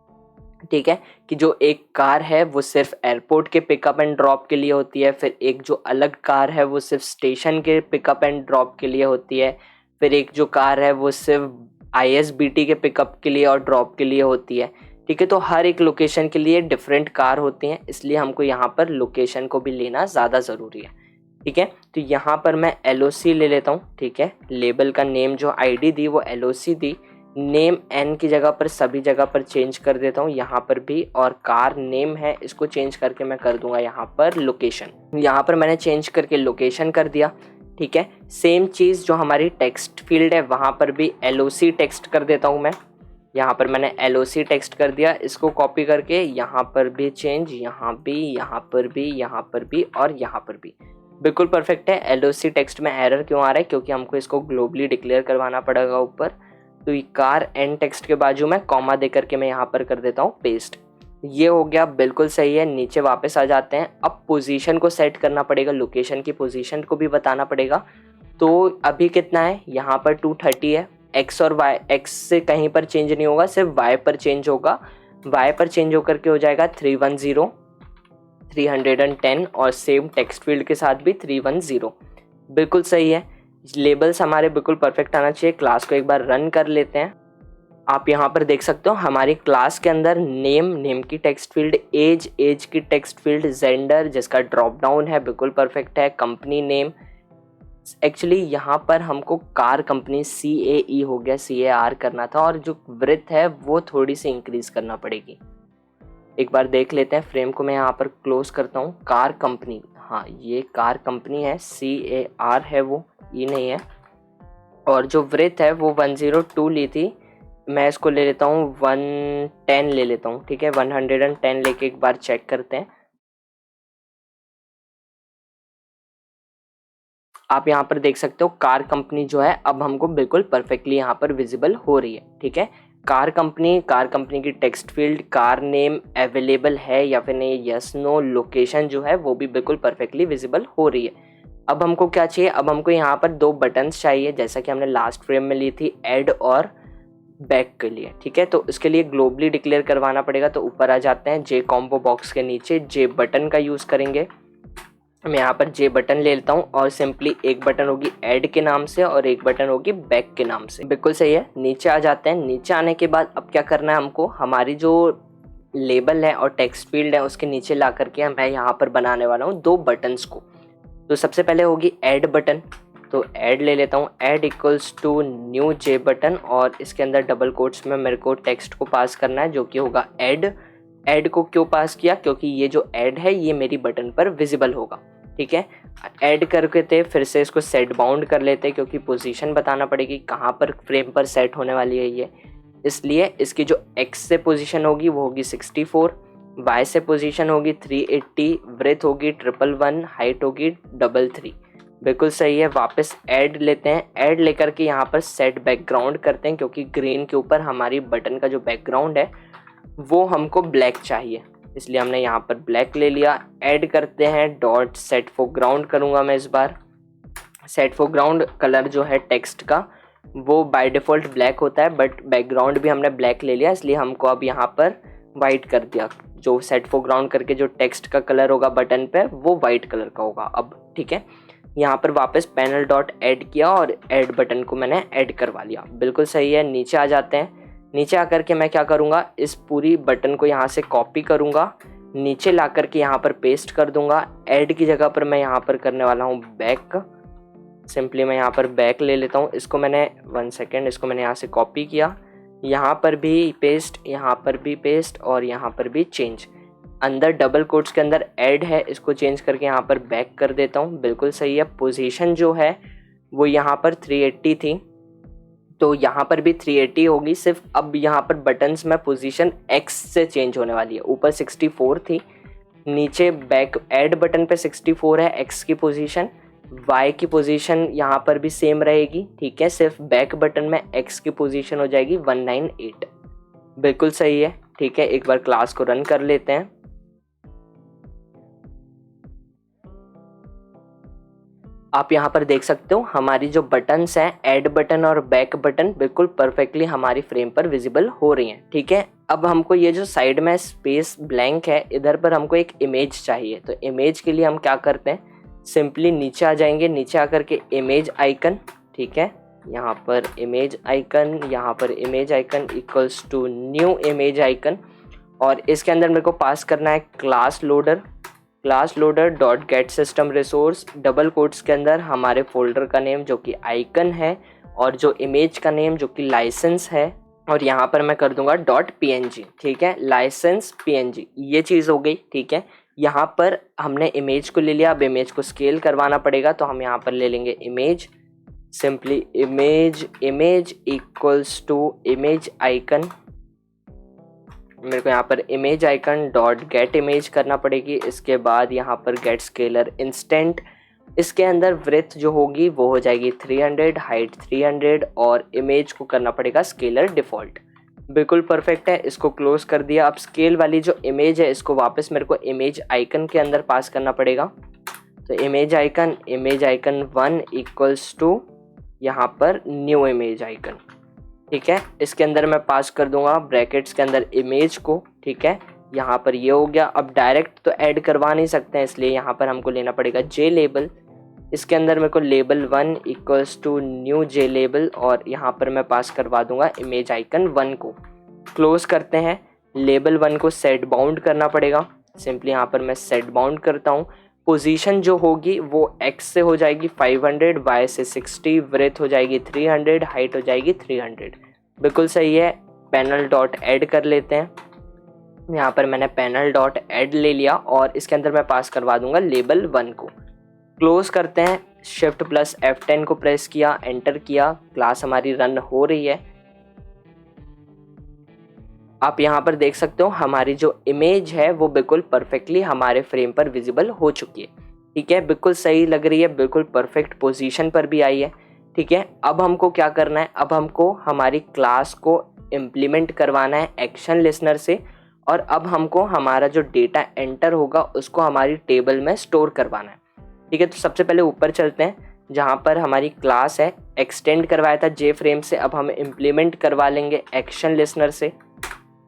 ठीक है, कि जो एक कार है वो सिर्फ एयरपोर्ट के पिकअप एंड ड्रॉप के लिए होती है, फिर एक जो अलग कार है वो सिर्फ स्टेशन के पिकअप एंड ड्रॉप के लिए होती है, फिर एक जो कार है वो सिर्फ ISBT के पिकअप के लिए और ड्रॉप के लिए होती है। ठीक है, तो हर एक लोकेशन के लिए डिफरेंट कार होती हैं, इसलिए हमको यहाँ पर लोकेशन को भी लेना ज़्यादा ज़रूरी है। ठीक है, तो यहाँ पर मैं LOC ले लेता हूँ। ठीक है, लेबल का नेम जो ID दी वो LOC दी, नेम N की जगह पर सभी जगह पर चेंज कर देता हूँ, यहाँ पर भी, और कार नेम है इसको चेंज करके मैं कर दूंगा यहाँ पर लोकेशन। यहाँ पर मैंने चेंज करके लोकेशन कर दिया। ठीक है, सेम चीज़ जो हमारी टेक्स्ट फील्ड है वहाँ पर भी LOC टेक्स्ट कर देता हूँ मैं। यहाँ पर मैंने LOC टेक्स्ट कर दिया, इसको कॉपी करके यहाँ पर भी चेंज, यहाँ भी, यहाँ पर भी, यहाँ पर भी और यहाँ पर भी। बिल्कुल परफेक्ट है। LOC टेक्स्ट में एरर क्यों आ रहा है, क्योंकि हमको इसको ग्लोबली डिक्लेयर करवाना पड़ेगा ऊपर। तो ये कार एंड टेक्स्ट के बाजू में कॉमा दे करके मैं यहाँ पर कर देता हूँ पेस्ट। ये हो गया, बिल्कुल सही है। नीचे वापस आ जाते हैं। अब पोजीशन को सेट करना पड़ेगा, लोकेशन की पोजीशन को भी बताना पड़ेगा। तो अभी कितना है, यहाँ पर 230 है। एक्स और वाई, एक्स से कहीं पर चेंज नहीं होगा, सिर्फ वाई पर चेंज होगा। वाई पर चेंज होकर के हो जाएगा 310, 310 और सेम टेक्स्ट फील्ड के साथ भी 310। बिल्कुल सही है। लेबल्स हमारे बिल्कुल परफेक्ट आना चाहिए। क्लास को एक बार रन कर लेते हैं। आप यहाँ पर देख सकते हो हमारी क्लास के अंदर नेम की टेक्स्ट फील्ड, एज की टेक्स्ट फील्ड, जेंडर जिसका ड्रॉप डाउन है बिल्कुल परफेक्ट है, कंपनी नेम। एक्चुअली यहाँ पर हमको कार कंपनी CAE हो गया, CAR करना था, और जो ब्रेथ है वो थोड़ी सी इंक्रीज करना पड़ेगी। एक बार देख लेते हैं। फ्रेम को मैं यहाँ पर क्लोज करता हूँ। कार कंपनी, हाँ ये कार कंपनी है, CAR है वो, ई नहीं है। और जो ब्रेथ है वो 102 ली थी, मैं इसको ले लेता हूँ 110 ले लेता हूँ, ठीक है। 110 लेके एक बार चेक करते हैं। आप यहाँ पर देख सकते हो कार कंपनी जो है अब हमको बिल्कुल परफेक्टली यहाँ पर विजिबल हो रही है, ठीक है। कार कंपनी की text field, car name available है या फिर नहीं, यस नो, लोकेशन जो है वो भी बिल्कुल परफेक्टली विजिबल हो रही है। अब हमको क्या चाहिए, अब हमको यहाँ पर 2 बटन्स चाहिए, जैसा कि हमने लास्ट फ्रेम में ली थी ऐड और बैक के लिए, ठीक है। तो इसके लिए ग्लोबली डिक्लेयर करवाना पड़ेगा। तो ऊपर आ जाते हैं, जे कॉम्बो बॉक्स के नीचे जे बटन का यूज़ करेंगे। मैं यहाँ पर जे बटन ले लेता हूँ और सिंपली एक बटन होगी ऐड के नाम से और एक बटन होगी बैक के नाम से। बिल्कुल सही है। नीचे आ जाते हैं। नीचे आने के बाद अब क्या करना है हमको, हमारी जो लेबल है और टेक्स्ट फील्ड है उसके नीचे ला करके मैं यहाँ पर बनाने वाला हूँ 2 बटन्स को। तो सबसे पहले होगी ऐड बटन, तो ऐड ले लेता हूँ, add equals to new J button, और इसके अंदर डबल कोट्स में मेरे को टेक्स्ट को पास करना है जो कि होगा ऐड। ऐड को क्यों पास किया, क्योंकि ये जो ऐड है ये मेरी बटन पर विजिबल होगा, ठीक है। ऐड करके थे, फिर से इसको सेट बाउंड कर लेते हैं क्योंकि पोजीशन बताना पड़ेगी कहाँ पर फ्रेम पर सेट होने वाली है ये, इसलिए इसकी जो एक्स से पोजीशन होगी वो होगी 64, वाई से पोजीशन होगी 380, ब्रेथ होगी 111, हाइट होगी 33। बिल्कुल सही है। वापस ऐड लेते हैं, ऐड लेकर के यहाँ पर सेट बैकग्राउंड करते हैं क्योंकि ग्रीन के ऊपर हमारी बटन का जो बैकग्राउंड है वो हमको ब्लैक चाहिए, इसलिए हमने यहाँ पर ब्लैक ले लिया। ऐड करते हैं डॉट सेट फोरग्राउंड करूँगा मैं इस बार। सेट फोरग्राउंड कलर जो है टेक्स्ट का वो बाय डिफ़ॉल्ट ब्लैक होता है, बट बैकग्राउंड भी हमने ब्लैक ले लिया, इसलिए हमको अब यहाँ पर वाइट कर दिया। जो सेट फोरग्राउंड करके जो टेक्स्ट का कलर होगा बटन पे वो वाइट कलर का होगा अब, ठीक है। यहाँ पर वापस पैनल डॉट ऐड किया और ऐड बटन को मैंने ऐड करवा लिया। बिल्कुल सही है। नीचे आ जाते हैं। नीचे आकर के मैं क्या करूँगा, इस पूरी बटन को यहाँ से कॉपी करूँगा, नीचे ला कर के यहाँ पर पेस्ट कर दूँगा। ऐड की जगह पर मैं यहाँ पर करने वाला हूँ बैक। सिंपली मैं यहाँ पर बैक ले लेता हूँ। इसको मैंने 1 सेकेंड, इसको मैंने यहाँ से कॉपी किया, यहाँ पर भी पेस्ट, यहाँ पर भी पेस्ट और यहाँ पर भी चेंज। अंदर डबल कोट्स के अंदर ऐड है, इसको चेंज करके यहाँ पर बैक कर देता हूँ। बिल्कुल सही है। पोजीशन जो है वो यहाँ पर 380 थी, तो यहाँ पर भी 380 होगी, सिर्फ अब यहाँ पर बटन्स में पोजीशन एक्स से चेंज होने वाली है। ऊपर 64 थी, नीचे बैक ऐड बटन पे 64 है एक्स की पोजीशन, वाई की पोजीशन यहाँ पर भी सेम रहेगी, ठीक है। सिर्फ बैक बटन में एक्स की पोजीशन हो जाएगी 198। बिल्कुल सही है, ठीक है। एक बार क्लास को रन कर लेते हैं। आप यहाँ पर देख सकते हो हमारी जो बटन्स हैं ऐड बटन और बैक बटन बिल्कुल परफेक्टली हमारी फ्रेम पर विजिबल हो रही हैं, ठीक है। अब हमको ये जो साइड में स्पेस ब्लैंक है इधर पर हमको एक इमेज चाहिए, तो इमेज के लिए हम क्या करते हैं, सिंपली नीचे आ जाएंगे, नीचे आकर के इमेज आइकन, ठीक है, यहाँ पर इमेज आइकन, यहाँ पर image icon equals to new image icon, और इसके अंदर मेरे को पास करना है class loader dot get system resource, double quotes के अंदर हमारे फोल्डर का नेम जो कि आइकन है और जो इमेज का नेम जो कि लाइसेंस है, और यहाँ पर मैं कर दूंगा डॉट png, ठीक है, लाइसेंस png, ये चीज़ हो गई, ठीक है। यहाँ पर हमने इमेज को ले लिया, अब इमेज को स्केल करवाना पड़ेगा, तो हम यहाँ पर ले लेंगे image, simply image equals to image icon, मेरे को यहाँ पर image icon dot get image करना पड़ेगी। इसके बाद यहाँ पर गेट स्केलर इंस्टेंट, इसके अंदर ब्रेथ जो होगी वो हो जाएगी 300, हाइट 300, और इमेज को करना पड़ेगा स्केलर डिफ़ॉल्ट। बिल्कुल परफेक्ट है, इसको क्लोज कर दिया। अब स्केल वाली जो इमेज है इसको वापस मेरे को इमेज आइकन के अंदर पास करना पड़ेगा, तो इमेज आइकन 1 इक्वल्स टू यहाँ पर न्यू इमेज आइकन, ठीक है। इसके अंदर मैं पास कर दूंगा ब्रैकेट्स के अंदर इमेज को, ठीक है। यहाँ पर ये हो गया। अब डायरेक्ट तो ऐड करवा नहीं सकते हैं, इसलिए यहाँ पर हमको लेना पड़ेगा जे लेबल, इसके अंदर मेरे को label 1 equals to new J label, और यहाँ पर मैं पास करवा दूंगा इमेज आइकन 1 को। क्लोज करते हैं। लेबल 1 को सेट बाउंड करना पड़ेगा, सिंपली यहाँ पर मैं सेट बाउंड करता हूँ। पोजीशन जो होगी वो एक्स से हो जाएगी 500, वाई से 60, ब्रेथ हो जाएगी 300, हाइट हो जाएगी 300। बिल्कुल सही है। पैनल डॉट ऐड कर लेते हैं। यहाँ पर मैंने पैनल डॉट ऐड ले लिया और इसके अंदर मैं पास करवा दूंगा लेबल 1 को। क्लोज करते हैं, शिफ्ट प्लस F10 को प्रेस किया, एंटर किया, क्लास हमारी रन हो रही है। आप यहाँ पर देख सकते हो हमारी जो इमेज है वो बिल्कुल परफेक्टली हमारे फ्रेम पर विजिबल हो चुकी है। ठीक है, बिल्कुल सही लग रही है, बिल्कुल परफेक्ट पोजीशन पर भी आई है। ठीक है, अब हमको क्या करना है, अब हमको हमारी क्लास को इम्प्लीमेंट करवाना है एक्शन लिसनर से, और अब हमको हमारा जो डेटा एंटर होगा उसको हमारी टेबल में स्टोर करवाना है। ठीक है, तो सबसे पहले ऊपर चलते हैं जहाँ पर हमारी क्लास है, एक्सटेंड करवाया था जे फ्रेम से, अब हम इम्प्लीमेंट करवा लेंगे एक्शन लिसनर से।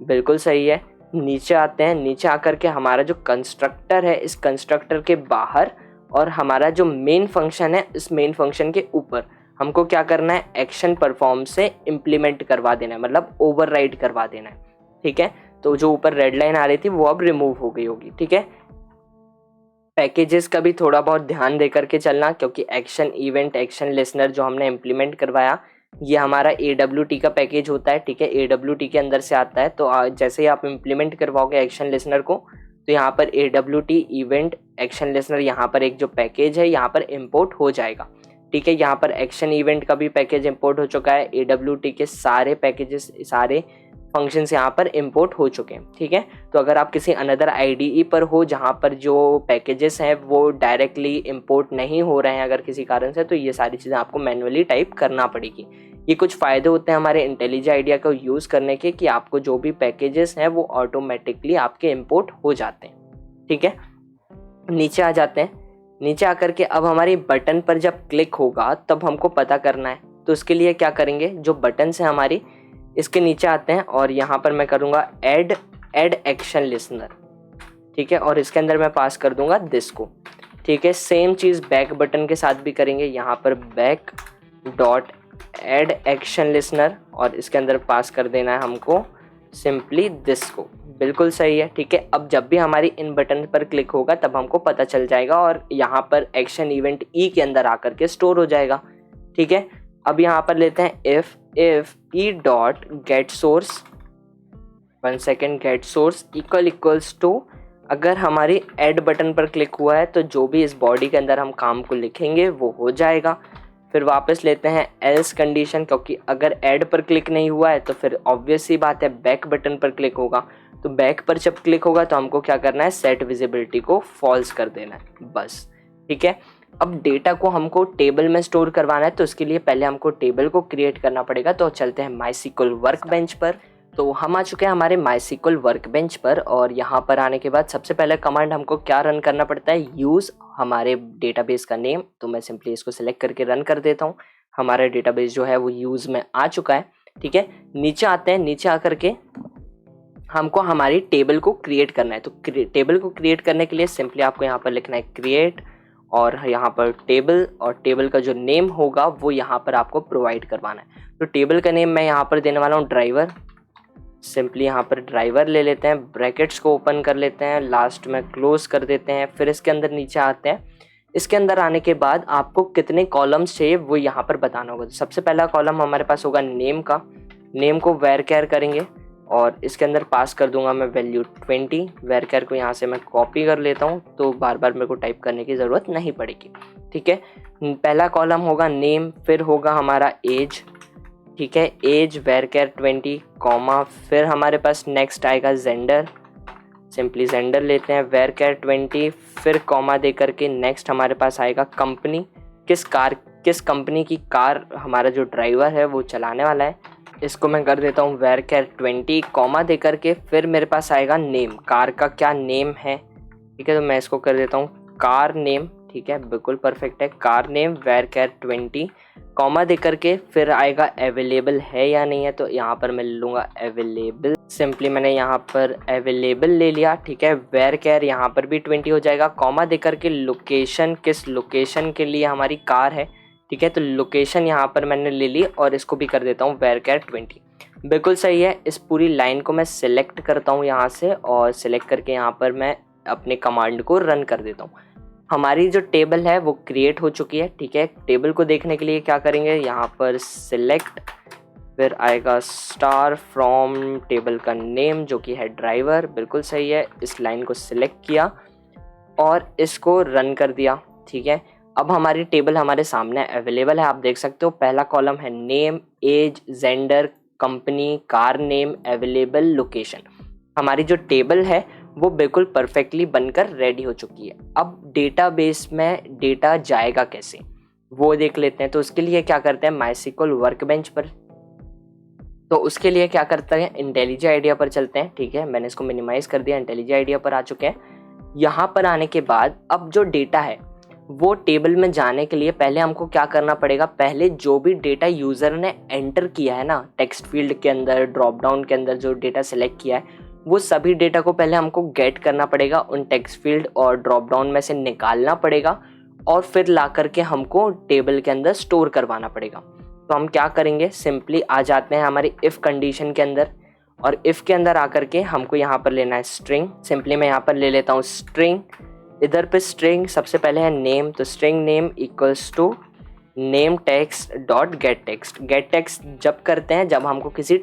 बिल्कुल सही है। नीचे आते हैं, नीचे आकर के हमारा जो कंस्ट्रक्टर है, इस कंस्ट्रक्टर के बाहर और हमारा जो मेन फंक्शन है, इस मेन फंक्शन के ऊपर हमको क्या करना है, एक्शन परफॉर्म से इम्प्लीमेंट करवा देना है, मतलब ओवरराइड करवा देना है। ठीक है, तो जो ऊपर रेड लाइन आ रही थी वो अब रिमूव हो गई होगी। ठीक है, पैकेजेस का भी थोड़ा बहुत ध्यान दे करके चलना, क्योंकि एक्शन इवेंट एक्शन लिसनर जो हमने इम्प्लीमेंट करवाया ये हमारा AWT का पैकेज होता है। ठीक है, AWT के अंदर से आता है। तो जैसे ही आप इम्प्लीमेंट करवाओगे एक्शन लिसनर को, तो यहाँ पर AWT इवेंट एक्शन लिसनर, यहाँ पर एक जो पैकेज है यहाँ पर इम्पोर्ट हो जाएगा। ठीक है, यहाँ पर एक्शन इवेंट का भी पैकेज इम्पोर्ट हो चुका है, AWT के सारे पैकेजेस, सारे फंक्शंस यहाँ पर इंपोर्ट हो चुके हैं। ठीक है, तो अगर आप किसी अनदर IDE पर हो जहाँ पर जो पैकेजेस हैं वो डायरेक्टली इंपोर्ट नहीं हो रहे हैं अगर किसी कारण से, तो ये सारी चीज़ें आपको मैन्युअली टाइप करना पड़ेगी। ये कुछ फ़ायदे होते हैं हमारे इंटेलिजेंट आइडिया को यूज़ करने के, कि आपको जो भी पैकेजेस हैं वो ऑटोमेटिकली आपके इंपोर्ट हो जाते हैं। ठीक है, नीचे आ जाते हैं। नीचे आकर के अब हमारी बटन पर जब क्लिक होगा तब हमको पता करना है, तो उसके लिए क्या करेंगे, जो बटन है हमारी, इसके नीचे आते हैं और यहाँ पर मैं करूँगा ऐड एक्शन लिसनर। ठीक है, और इसके अंदर मैं पास कर दूंगा दिस को। ठीक है, सेम चीज़ बैक बटन के साथ भी करेंगे, यहाँ पर back dot add action listener, और इसके अंदर पास कर देना है हमको सिंपली दिस को। बिल्कुल सही है। ठीक है, अब जब भी हमारी इन बटन पर क्लिक होगा तब हमको पता चल जाएगा और यहाँ पर एक्शन इवेंट ई के अंदर आकर के स्टोर हो जाएगा। ठीक है, अब यहाँ पर लेते हैं if E dot get source, 1 second, get source equals to, अगर हमारी ऐड बटन पर क्लिक हुआ है तो जो भी इस बॉडी के अंदर हम काम को लिखेंगे वो हो जाएगा। फिर वापस लेते हैं एल्स कंडीशन, क्योंकि अगर ऐड पर क्लिक नहीं हुआ है तो फिर ऑब्वियस सी बात है बैक बटन पर क्लिक होगा, तो बैक पर जब क्लिक होगा तो हमको क्या करना है, सेट विजिबिलिटी को फॉल्स कर देना है, बस। ठीक है, अब डेटा को हमको टेबल में स्टोर करवाना है, तो उसके लिए पहले हमको टेबल को क्रिएट करना पड़ेगा। तो चलते हैं MySQL वर्कबेंच पर। तो हम आ चुके हैं हमारे MySQL वर्कबेंच पर, और यहाँ पर आने के बाद सबसे पहले कमांड हमको क्या रन करना पड़ता है, यूज़ हमारे डेटाबेस का नेम। तो मैं सिंपली इसको सिलेक्ट करके रन कर देता हूँ। हमारा डेटाबेस जो है वो यूज़ में आ चुका है। ठीक है, नीचे आते हैं, नीचे आकर के हमको हमारी टेबल को क्रिएट करना है। तो टेबल को क्रिएट करने के लिए सिंपली आपको यहाँ पर लिखना है क्रिएट, और यहाँ पर टेबल, और टेबल का जो नेम होगा वो यहाँ पर आपको प्रोवाइड करवाना है। तो टेबल का नेम मैं यहाँ पर देने वाला हूँ ड्राइवर। सिंपली यहाँ पर ड्राइवर ले लेते हैं, ब्रैकेट्स को ओपन कर लेते हैं, लास्ट में क्लोज कर देते हैं। फिर इसके अंदर नीचे आते हैं। इसके अंदर आने के बाद आपको कितने कॉलम्स चाहिए वो यहाँ पर बताना होगा। सबसे पहला कॉलम हमारे पास होगा नेम का, नेम को वेर केयर करेंगे और इसके अंदर पास कर दूंगा मैं वैल्यू 20। वेर केयर को यहाँ से मैं कॉपी कर लेता हूँ, तो बार बार मेरे को टाइप करने की ज़रूरत नहीं पड़ेगी। ठीक है, पहला कॉलम होगा नेम, फिर होगा हमारा एज। ठीक है, एज वेर केयर 20 कॉमा, फिर हमारे पास नेक्स्ट आएगा जेंडर। सिंपली जेंडर लेते हैं, वेर केयर 20, फिर कॉमा दे करके नेक्स्ट हमारे पास आएगा कंपनी, किस कंपनी की कार हमारा जो ड्राइवर है वो चलाने वाला है। इसको मैं कर देता हूँ वेर केयर 20 कॉमा दे करके, फिर मेरे पास आएगा नेम, कार का क्या नेम है। ठीक है, तो मैं इसको कर देता हूँ कार नेम। ठीक है, बिल्कुल परफेक्ट है, car name where care 20 comma दे करके, फिर आएगा अवेलेबल है या नहीं है, तो यहाँ पर मैं ले लूँगा अवेलेबल। सिंपली मैंने यहाँ पर अवेलेबल ले लिया। ठीक है, वेर केयर यहाँ पर भी 20 हो जाएगा, कॉमा दे करके लोकेशन, किस लोकेशन के लिए हमारी कार है। ठीक है, तो लोकेशन यहाँ पर मैंने ले ली और इसको भी कर देता हूँ वेर केयर 20। बिल्कुल सही है। इस पूरी लाइन को मैं सिलेक्ट करता हूँ यहाँ से, और सिलेक्ट करके यहाँ पर मैं अपने कमांड को रन कर देता हूँ। हमारी जो टेबल है वो क्रिएट हो चुकी है। ठीक है, टेबल को देखने के लिए क्या करेंगे, यहाँ पर सिलेक्ट फिर आएगा स्टार फ्रॉम टेबल का नेम जो कि है ड्राइवर, बिल्कुल सही है। इस लाइन को सिलेक्ट किया और इसको रन कर दिया, ठीक है। अब हमारी टेबल हमारे सामने अवेलेबल है, आप देख सकते हो। पहला कॉलम है name, age, gender, company, car name, available, location. हमारी जो टेबल है वो बिल्कुल परफेक्टली बनकर रेडी हो चुकी है। अब डेटाबेस में डेटा जाएगा कैसे वो देख लेते हैं। तो उसके लिए क्या करते हैं, माइस्क्ल वर्कबेंच पर, तो उसके लिए क्या करते हैं, इंटेलिजेंट आइडिया पर चलते हैं, ठीक है। मैंने इसको मिनिमाइज कर दिया, इंटेलिजेंट आइडिया पर आ चुके हैं। यहाँ पर आने के बाद अब जो डेटा है वो टेबल में जाने के लिए पहले हमको क्या करना पड़ेगा, पहले जो भी डेटा यूज़र ने एंटर किया है ना, टेक्स्ट फील्ड के अंदर, ड्रॉप डाउन के अंदर जो डेटा सेलेक्ट किया है, वो सभी डेटा को पहले हमको गेट करना पड़ेगा, उन टेक्स्ट फील्ड और ड्रॉप डाउन में से निकालना पड़ेगा और फिर ला करके हमको टेबल के अंदर स्टोर करवाना पड़ेगा। तो हम क्या करेंगे, सिंपली आ जाते हैं हमारी इफ़ कंडीशन के अंदर, और इफ़ के अंदर आकर के हमको यहाँ पर लेना है स्ट्रिंग। सिंपली मैं यहाँ पर ले लेता हूँ स्ट्रिंग। इधर पे स्ट्रिंग सबसे पहले है नेम, तो string name equals to name text dot get text. Get text जब करते हैं जब हमको किसी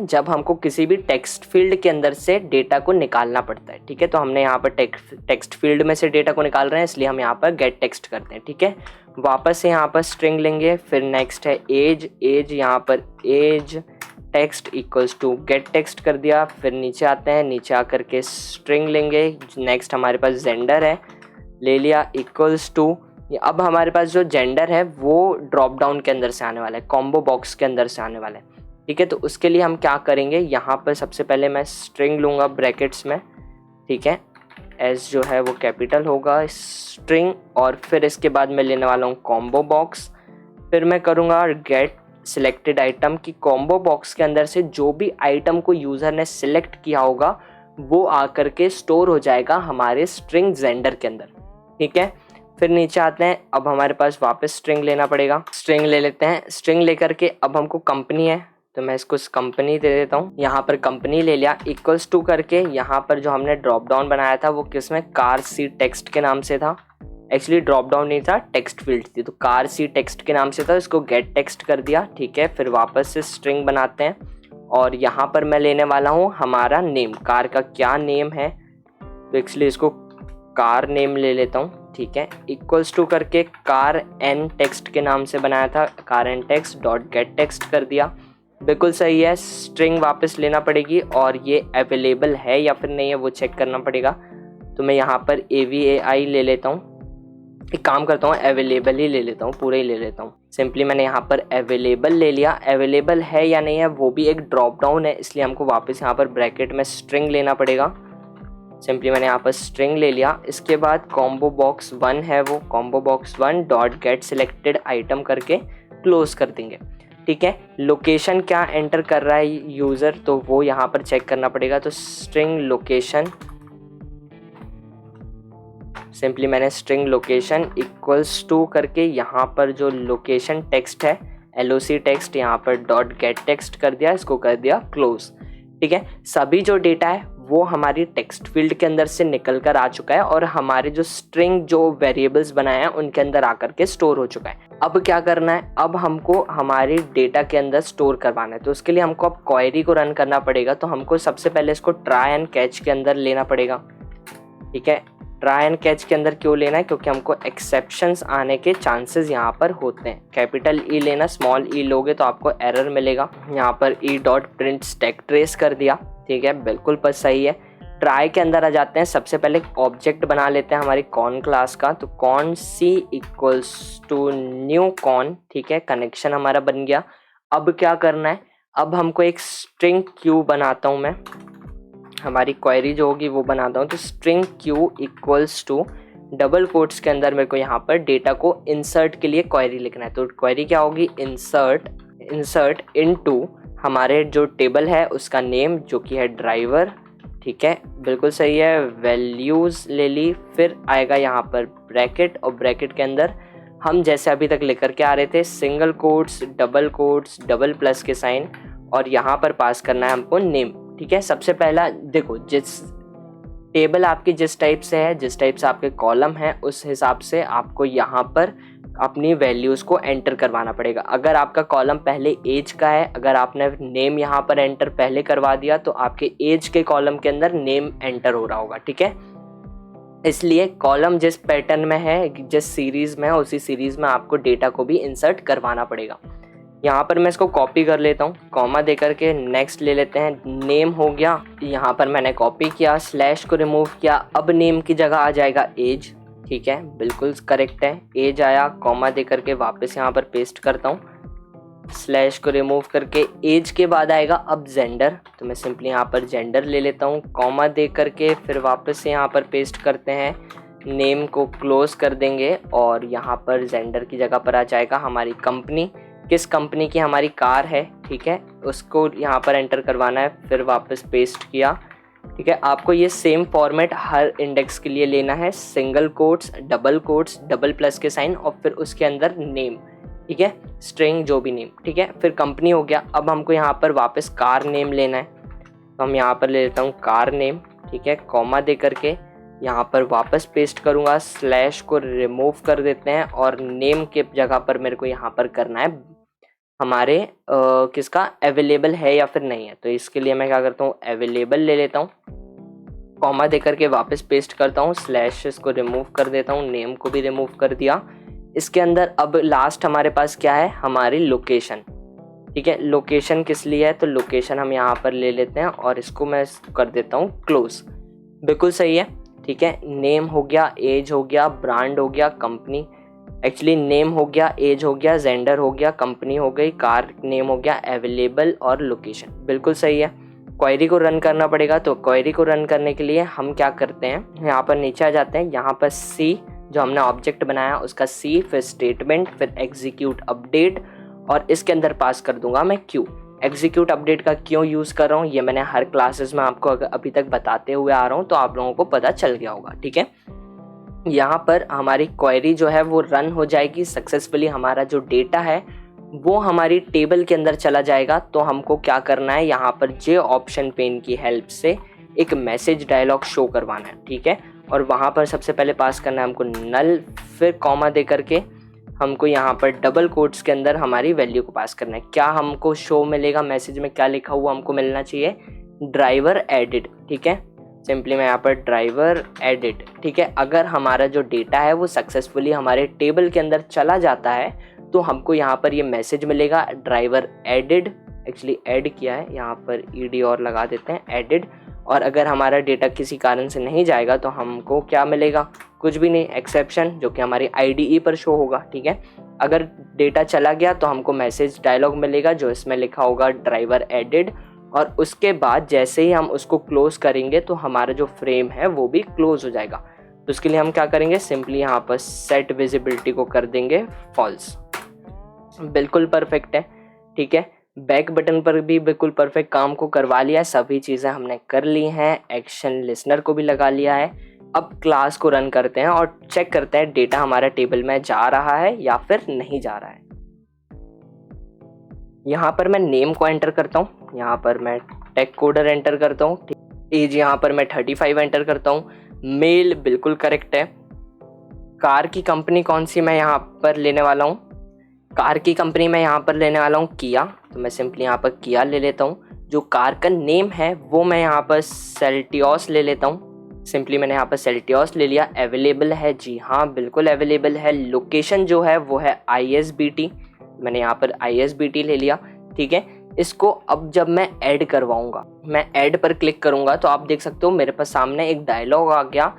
जब हमको किसी भी टेक्स्ट फील्ड के अंदर से डेटा को निकालना पड़ता है, ठीक है। तो हमने यहाँ पर टेक्स्ट फील्ड में से डेटा को निकाल रहे हैं, इसलिए हम यहाँ पर गेट टेक्स्ट करते हैं, ठीक है। वापस से यहाँ पर स्ट्रिंग लेंगे, फिर नेक्स्ट है एज यहाँ पर age text equals to get text कर दिया। फिर नीचे आते हैं, नीचे आकर के स्ट्रिंग लेंगे, नेक्स्ट हमारे पास जेंडर है, ले लिया इक्वल्स टू। अब हमारे पास जो जेंडर है वो ड्रॉप डाउन के अंदर से आने वाला है, कॉम्बो बॉक्स के अंदर से आने वाला है, ठीक है। तो उसके लिए हम क्या करेंगे, यहाँ पर सबसे पहले मैं स्ट्रिंग लूँगा ब्रैकेट्स में, ठीक है। एस जो है वो कैपिटल होगा स्ट्रिंग, और फिर इसके बाद मैं लेने वाला हूँ कॉम्बो बॉक्स। फिर मैं करूँगा गेट सिलेक्टेड आइटम की कॉम्बो बॉक्स के अंदर से जो भी आइटम को यूज़र ने सिलेक्ट किया होगा वो आकर के स्टोर हो जाएगा हमारे स्ट्रिंग जेंडर के अंदर, ठीक है। फिर नीचे आते हैं, अब हमारे पास वापस स्ट्रिंग लेना पड़ेगा, स्ट्रिंग ले लेते हैं। स्ट्रिंग लेकर के अब हमको कंपनी है तो मैं इसको कंपनी दे देता हूँ, यहाँ पर कंपनी ले लिया इक्वल्स टू करके। यहाँ पर जो हमने ड्रॉप डाउन बनाया था वो किसमें, कार सी टेक्स्ट के नाम से था। एक्चुअली ड्रॉप डाउन नहीं था, टेक्स्ट फील्ड थी, तो कार सी टेक्स्ट के नाम से था, इसको गेट टेक्स्ट कर दिया, ठीक है। फिर वापस से स्ट्रिंग बनाते हैं और यहाँ पर मैं लेने वाला हूँ हमारा नेम, कार का क्या नेम है, तो एक्चुअली इसको कार नेम ले लेता हूँ, ठीक है। इक्वल्स टू करके कार एन टेक्स्ट के नाम से बनाया था, car N text dot get text कर दिया, बिल्कुल सही है। स्ट्रिंग वापस लेना पड़ेगी और ये अवेलेबल है या फिर नहीं है वो चेक करना पड़ेगा, तो मैं यहाँ पर AVAI ले लेता हूँ। एक काम करता हूँ, अवेलेबल ही ले लेता हूँ, पूरा ही ले लेता हूँ। सिंपली मैंने यहाँ पर अवेलेबल ले लिया। अवेलेबल है या नहीं है वो भी एक ड्रॉप डाउन है, इसलिए हमको वापस यहाँ पर ब्रैकेट में स्ट्रिंग लेना पड़ेगा। सिंपली मैंने यहाँ पर स्ट्रिंग ले लिया। इसके बाद कॉम्बो बॉक्स 1 है, वो combo box 1 dot get selected item करके क्लोज कर देंगे, ठीक है। लोकेशन क्या एंटर कर रहा है यूज़र, तो वो यहाँ पर चेक करना पड़ेगा, तो स्ट्रिंग लोकेशन, सिंपली मैंने स्ट्रिंग लोकेशन इक्वल्स टू करके यहाँ पर जो लोकेशन टेक्स्ट है LOC टेक्स्ट यहाँ पर डॉट गेट टेक्स्ट कर दिया, इसको कर दिया क्लोज, ठीक है। सभी जो डेटा है वो हमारी टेक्स्ट फील्ड के अंदर से निकल कर आ चुका है और हमारे जो स्ट्रिंग जो वेरिएबल्स बनाए हैं उनके अंदर आकर के स्टोर हो चुका है। अब क्या करना है, अब हमको हमारे डेटा के अंदर स्टोर करवाना है, तो उसके लिए हमको अब क्वेरी को रन करना पड़ेगा। तो हमको सबसे पहले इसको ट्राई एंड कैच के अंदर लेना पड़ेगा, ठीक है। ट्राई एंड कैच के अंदर क्यों लेना है, क्योंकि हमको एक्सेप्शंस आने के चांसेस यहाँ पर होते हैं। कैपिटल ई लेना, स्मॉल ई लोगे तो आपको एरर मिलेगा। यहाँ पर E dot print stack trace कर दिया, ठीक है, बिल्कुल पर सही है। ट्राई के अंदर आ जाते हैं, सबसे पहले ऑब्जेक्ट बना लेते हैं हमारी कॉन क्लास का, तो con C equals to new con, ठीक है, कनेक्शन हमारा बन गया। अब क्या करना है, अब हमको एक स्ट्रिंग क्यू बनाता हूँ मैं, हमारी क्वेरी जो होगी वो बनाता हूँ। तो string Q equals to double quotes के अंदर मेरे को यहाँ पर डेटा को इंसर्ट के लिए क्वेरी लिखना है। तो क्वेरी क्या होगी, इंसर्ट इनटू हमारे जो टेबल है उसका नेम जो कि है ड्राइवर, ठीक है, बिल्कुल सही है। वैल्यूज़ ले ली, फिर आएगा यहाँ पर ब्रैकेट, और ब्रैकेट के अंदर हम जैसे अभी तक लेकर के आ रहे थे सिंगल कोट्स, डबल प्लस के साइन, और यहाँ पर पास करना है हमको नेम, ठीक है। सबसे पहला देखो, जिस टेबल आपकी जिस टाइप से है, जिस टाइप से आपके कॉलम है, उस हिसाब से आपको यहाँ पर अपनी वैल्यूज़ को एंटर करवाना पड़ेगा। अगर आपका कॉलम पहले एज का है, अगर आपने नेम यहाँ पर एंटर पहले करवा दिया तो आपके एज के कॉलम के अंदर नेम एंटर हो रहा होगा, ठीक है। इसलिए कॉलम जिस पैटर्न में है, जिस सीरीज़ में है, उसी सीरीज़ में आपको डेटा को भी इंसर्ट करवाना पड़ेगा। यहाँ पर मैं इसको कॉपी कर लेता हूँ, कॉमा दे करके नेक्स्ट ले लेते हैं। नेम हो गया, यहाँ पर मैंने कॉपी किया, स्लैश को रिमूव किया, अब नेम की जगह आ जाएगा एज, ठीक है, बिल्कुल करेक्ट है। एज आया, कॉमा दे करके वापस यहाँ पर पेस्ट करता हूँ, स्लैश को रिमूव करके एज के बाद आएगा अब जेंडर, तो मैं सिंपली यहाँ पर जेंडर ले लेता हूँ, कॉमा दे करके फिर वापस से यहाँ पर पेस्ट करते हैं, नेम को क्लोज कर देंगे और यहाँ पर जेंडर की जगह पर आ जाएगा हमारी कंपनी, किस कंपनी की हमारी कार है, ठीक है, उसको यहाँ पर एंटर करवाना है, फिर वापस पेस्ट किया, ठीक है। आपको ये सेम फॉर्मेट हर इंडेक्स के लिए लेना है, सिंगल कोट्स, डबल प्लस के साइन और फिर उसके अंदर नेम, ठीक है, स्ट्रिंग जो भी नेम, ठीक है। फिर कंपनी हो गया, अब हमको यहाँ पर वापस कार नेम लेना है, तो हम यहाँ पर ले लेता हूँ कार नेम, ठीक है, कॉमा दे करके यहाँ पर वापस पेस्ट करूँगा, स्लैश को रिमूव कर देते हैं और नेम के जगह पर मेरे को यहाँ पर करना है हमारे किसका अवेलेबल है या फिर नहीं है, तो इसके लिए मैं क्या करता हूँ अवेलेबल ले लेता हूँ, कॉमा दे करके वापस पेस्ट करता हूँ, स्लैश इसको रिमूव कर देता हूँ, नेम को भी रिमूव कर दिया। इसके अंदर अब लास्ट हमारे पास क्या है, हमारी लोकेशन, ठीक है। लोकेशन किस लिए है, तो लोकेशन हम यहाँ पर ले लेते हैं और इसको मैं कर देता हूँ क्लोज, बिल्कुल सही है, ठीक है। नेम हो गया, एज हो गया, ब्रांड हो गया, कंपनी, एक्चुअली नेम हो गया, एज हो गया, जेंडर हो गया, कंपनी हो गई, कार नेम हो गया, अवेलेबल और लोकेशन, बिल्कुल सही है। क्वेरी को रन करना पड़ेगा, तो क्वेरी को रन करने के लिए हम क्या करते हैं, यहाँ पर नीचे आ जाते हैं, यहाँ पर सी जो हमने ऑब्जेक्ट बनाया उसका सी, फिर स्टेटमेंट, फिर एग्जीक्यूट अपडेट और इसके अंदर पास कर दूंगा मैं क्यू। एग्जीक्यूट अपडेट का क्यों यूज़ कर रहा हूँ ये मैंने हर क्लासेस में आपको अभी तक बताते हुए आ रहा हूँ, तो आप लोगों को पता चल गया होगा, ठीक है। यहाँ पर हमारी क्वेरी जो है वो रन हो जाएगी सक्सेसफुली, हमारा जो डेटा है वो हमारी टेबल के अंदर चला जाएगा। तो हमको क्या करना है, यहाँ पर जे ऑप्शन पेन की हेल्प से एक मैसेज डायलॉग शो करवाना है, ठीक है। और वहाँ पर सबसे पहले पास करना है हमको नल, फिर कॉमा दे करके हमको यहाँ पर डबल कोट्स के अंदर हमारी वैल्यू को पास करना है। क्या हमको शो मिलेगा, मैसेज में क्या लिखा हुआ हमको मिलना चाहिए, ड्राइवर एडिड, ठीक है। सिंपली मैं यहाँ पर ड्राइवर एडिट, ठीक है। अगर हमारा जो डेटा है वो सक्सेसफुली हमारे टेबल के अंदर चला जाता है तो हमको यहाँ पर ये मैसेज मिलेगा ड्राइवर एडिड, एक्चुअली ऐड किया है, यहाँ पर ईडी और लगा देते हैं, एडिड। और अगर हमारा डेटा किसी कारण से नहीं जाएगा तो हमको क्या मिलेगा, कुछ भी नहीं, एक्सेप्शन, जो कि हमारी आईडीई पर शो होगा, ठीक है। अगर डेटा चला गया तो हमको मैसेज डायलॉग मिलेगा जो इसमें लिखा होगा ड्राइवर एडिड, और उसके बाद जैसे ही हम उसको क्लोज करेंगे तो हमारा जो फ्रेम है वो भी क्लोज हो जाएगा। तो उसके लिए हम क्या करेंगे, सिंपली यहाँ पर सेट विजिबिलिटी को कर देंगे फॉल्स, बिल्कुल परफेक्ट है, ठीक है। बैक बटन पर भी बिल्कुल परफेक्ट काम को करवा लिया है, सभी चीज़ें हमने कर ली हैं, एक्शन लिसनर को भी लगा लिया है। अब क्लास को रन करते हैं और चेक करते हैं डेटा हमारा टेबल में जा रहा है या फिर नहीं जा रहा है। यहाँ पर मैं नेम को एंटर करता हूँ, यहाँ पर मैं टेक कोडर एंटर करता हूँ, एज यहाँ पर मैं 35 एंटर करता हूँ, मेल बिल्कुल करेक्ट है। कार की कंपनी कौन सी मैं यहाँ पर लेने वाला हूँ, कार की कंपनी मैं यहाँ पर लेने वाला हूँ किया, तो मैं सिंपली यहाँ पर किया ले लेता हूँ। जो कार का नेम है वो मैं यहाँ पर सेल्टियोस ले लेता हूँ, सिंपली मैंने यहाँ पर सेल्टियोस ले लिया। अवेलेबल है, जी हाँ बिल्कुल अवेलेबल है। लोकेशन जो है वो है ISBT, मैंने यहाँ पर ISBT ले लिया, ठीक है। इसको अब जब मैं ऐड करवाऊंगा, मैं ऐड पर क्लिक करूंगा तो आप देख सकते हो मेरे पास सामने एक डायलॉग आ गया,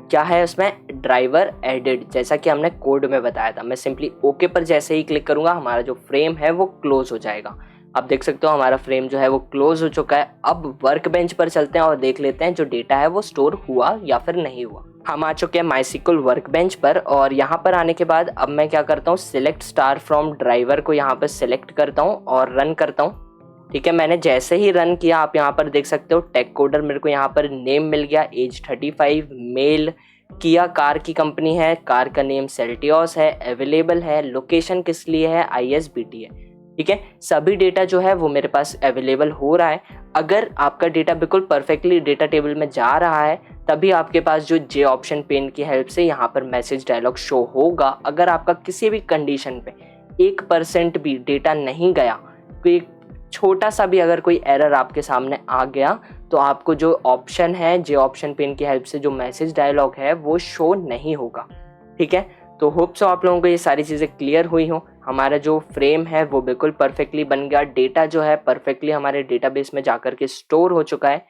क्या है उसमें, ड्राइवर एडिड, जैसा कि हमने कोड में बताया था। मैं सिंपली ओके पर जैसे ही क्लिक करूंगा हमारा जो फ्रेम है वो क्लोज हो जाएगा। आप देख सकते हो हमारा फ्रेम जो है वो क्लोज हो चुका है। अब वर्क बेंच पर चलते हैं और देख लेते हैं जो डेटा है वो स्टोर हुआ या फिर नहीं हुआ। हम आ चुके हैं माइसिक्ल वर्क बेंच पर, और यहाँ पर आने के बाद अब मैं क्या करता हूँ, सिलेक्ट स्टार फ्रॉम ड्राइवर को यहाँ पर सिलेक्ट करता हूँ और रन करता हूँ, ठीक है। मैंने जैसे ही रन किया आप यहाँ पर देख सकते हो टेक कोडर मेरे को यहाँ पर नेम मिल गया, एज 35, मेल किया, कार की कंपनी है, कार का नेम सेल्टियोस है, अवेलेबल है, लोकेशन किस लिए है, ISBT है, ठीक है। सभी डेटा जो है वो मेरे पास अवेलेबल हो रहा है। अगर आपका डेटा बिल्कुल परफेक्टली डेटा टेबल में जा रहा है तभी आपके पास जो जे ऑप्शन पेन की हेल्प से यहाँ पर मैसेज डायलॉग शो होगा। अगर आपका किसी भी कंडीशन पे 1% भी डेटा नहीं गया, कोई छोटा सा भी अगर कोई एरर आपके सामने आ गया, तो आपको जो ऑप्शन है जे ऑप्शन पेन की हेल्प से जो मैसेज डायलॉग है वो शो नहीं होगा। ठीक है, तो होप सो आप लोगों को ये सारी चीज़ें क्लियर हुई हो। हमारा जो फ्रेम है वो बिल्कुल परफेक्टली बन गया, डेटा जो है परफेक्टली हमारे डेटाबेस में जाकर के स्टोर हो चुका है।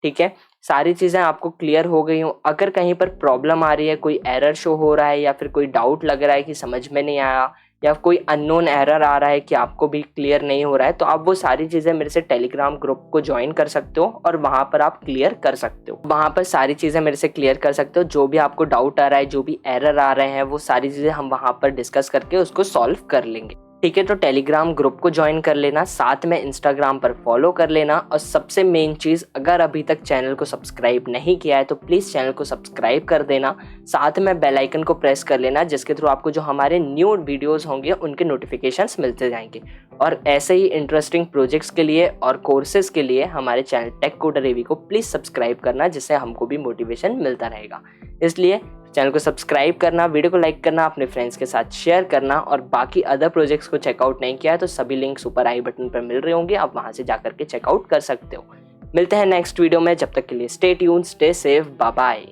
ठीक है, सारी चीज़ें आपको क्लियर हो गई हो। अगर कहीं पर प्रॉब्लम आ रही है, कोई एरर शो हो रहा है या फिर कोई डाउट लग रहा है कि समझ में नहीं आया, या कोई अननोन एरर आ रहा है कि आपको भी क्लियर नहीं हो रहा है, तो आप वो सारी चीज़ें मेरे से टेलीग्राम ग्रुप को ज्वाइन कर सकते हो और वहाँ पर आप क्लियर कर सकते हो। वहाँ पर सारी चीज़ें मेरे से क्लियर कर सकते हो। जो भी आपको डाउट आ रहा है, जो भी एरर आ रहे हैं, वो सारी चीज़ें हम वहाँ पर डिस्कस करके उसको सॉल्व कर लेंगे। ठीक है, तो टेलीग्राम ग्रुप को ज्वाइन कर लेना, साथ में इंस्टाग्राम पर फॉलो कर लेना, और सबसे मेन चीज़, अगर अभी तक चैनल को सब्सक्राइब नहीं किया है तो प्लीज़ चैनल को सब्सक्राइब कर देना, साथ में बेल आइकन को प्रेस कर लेना, जिसके थ्रू आपको जो हमारे न्यू वीडियोस होंगे उनके नोटिफिकेशंस मिलते जाएंगे। और ऐसे ही इंटरेस्टिंग प्रोजेक्ट्स के लिए और कोर्सेज के लिए हमारे चैनल टेक कोडर एवी को प्लीज़ सब्सक्राइब करना, जिससे हमको भी मोटिवेशन मिलता रहेगा। इसलिए चैनल को सब्सक्राइब करना, वीडियो को लाइक करना, अपने फ्रेंड्स के साथ शेयर करना, और बाकी अदर प्रोजेक्ट्स को चेकआउट नहीं किया है तो सभी लिंक्स ऊपर आई बटन पर मिल रहे होंगे, आप वहां से जाकर के चेकआउट कर सकते हो। मिलते हैं नेक्स्ट वीडियो में, जब तक के लिए stay tuned, stay safe, bye bye.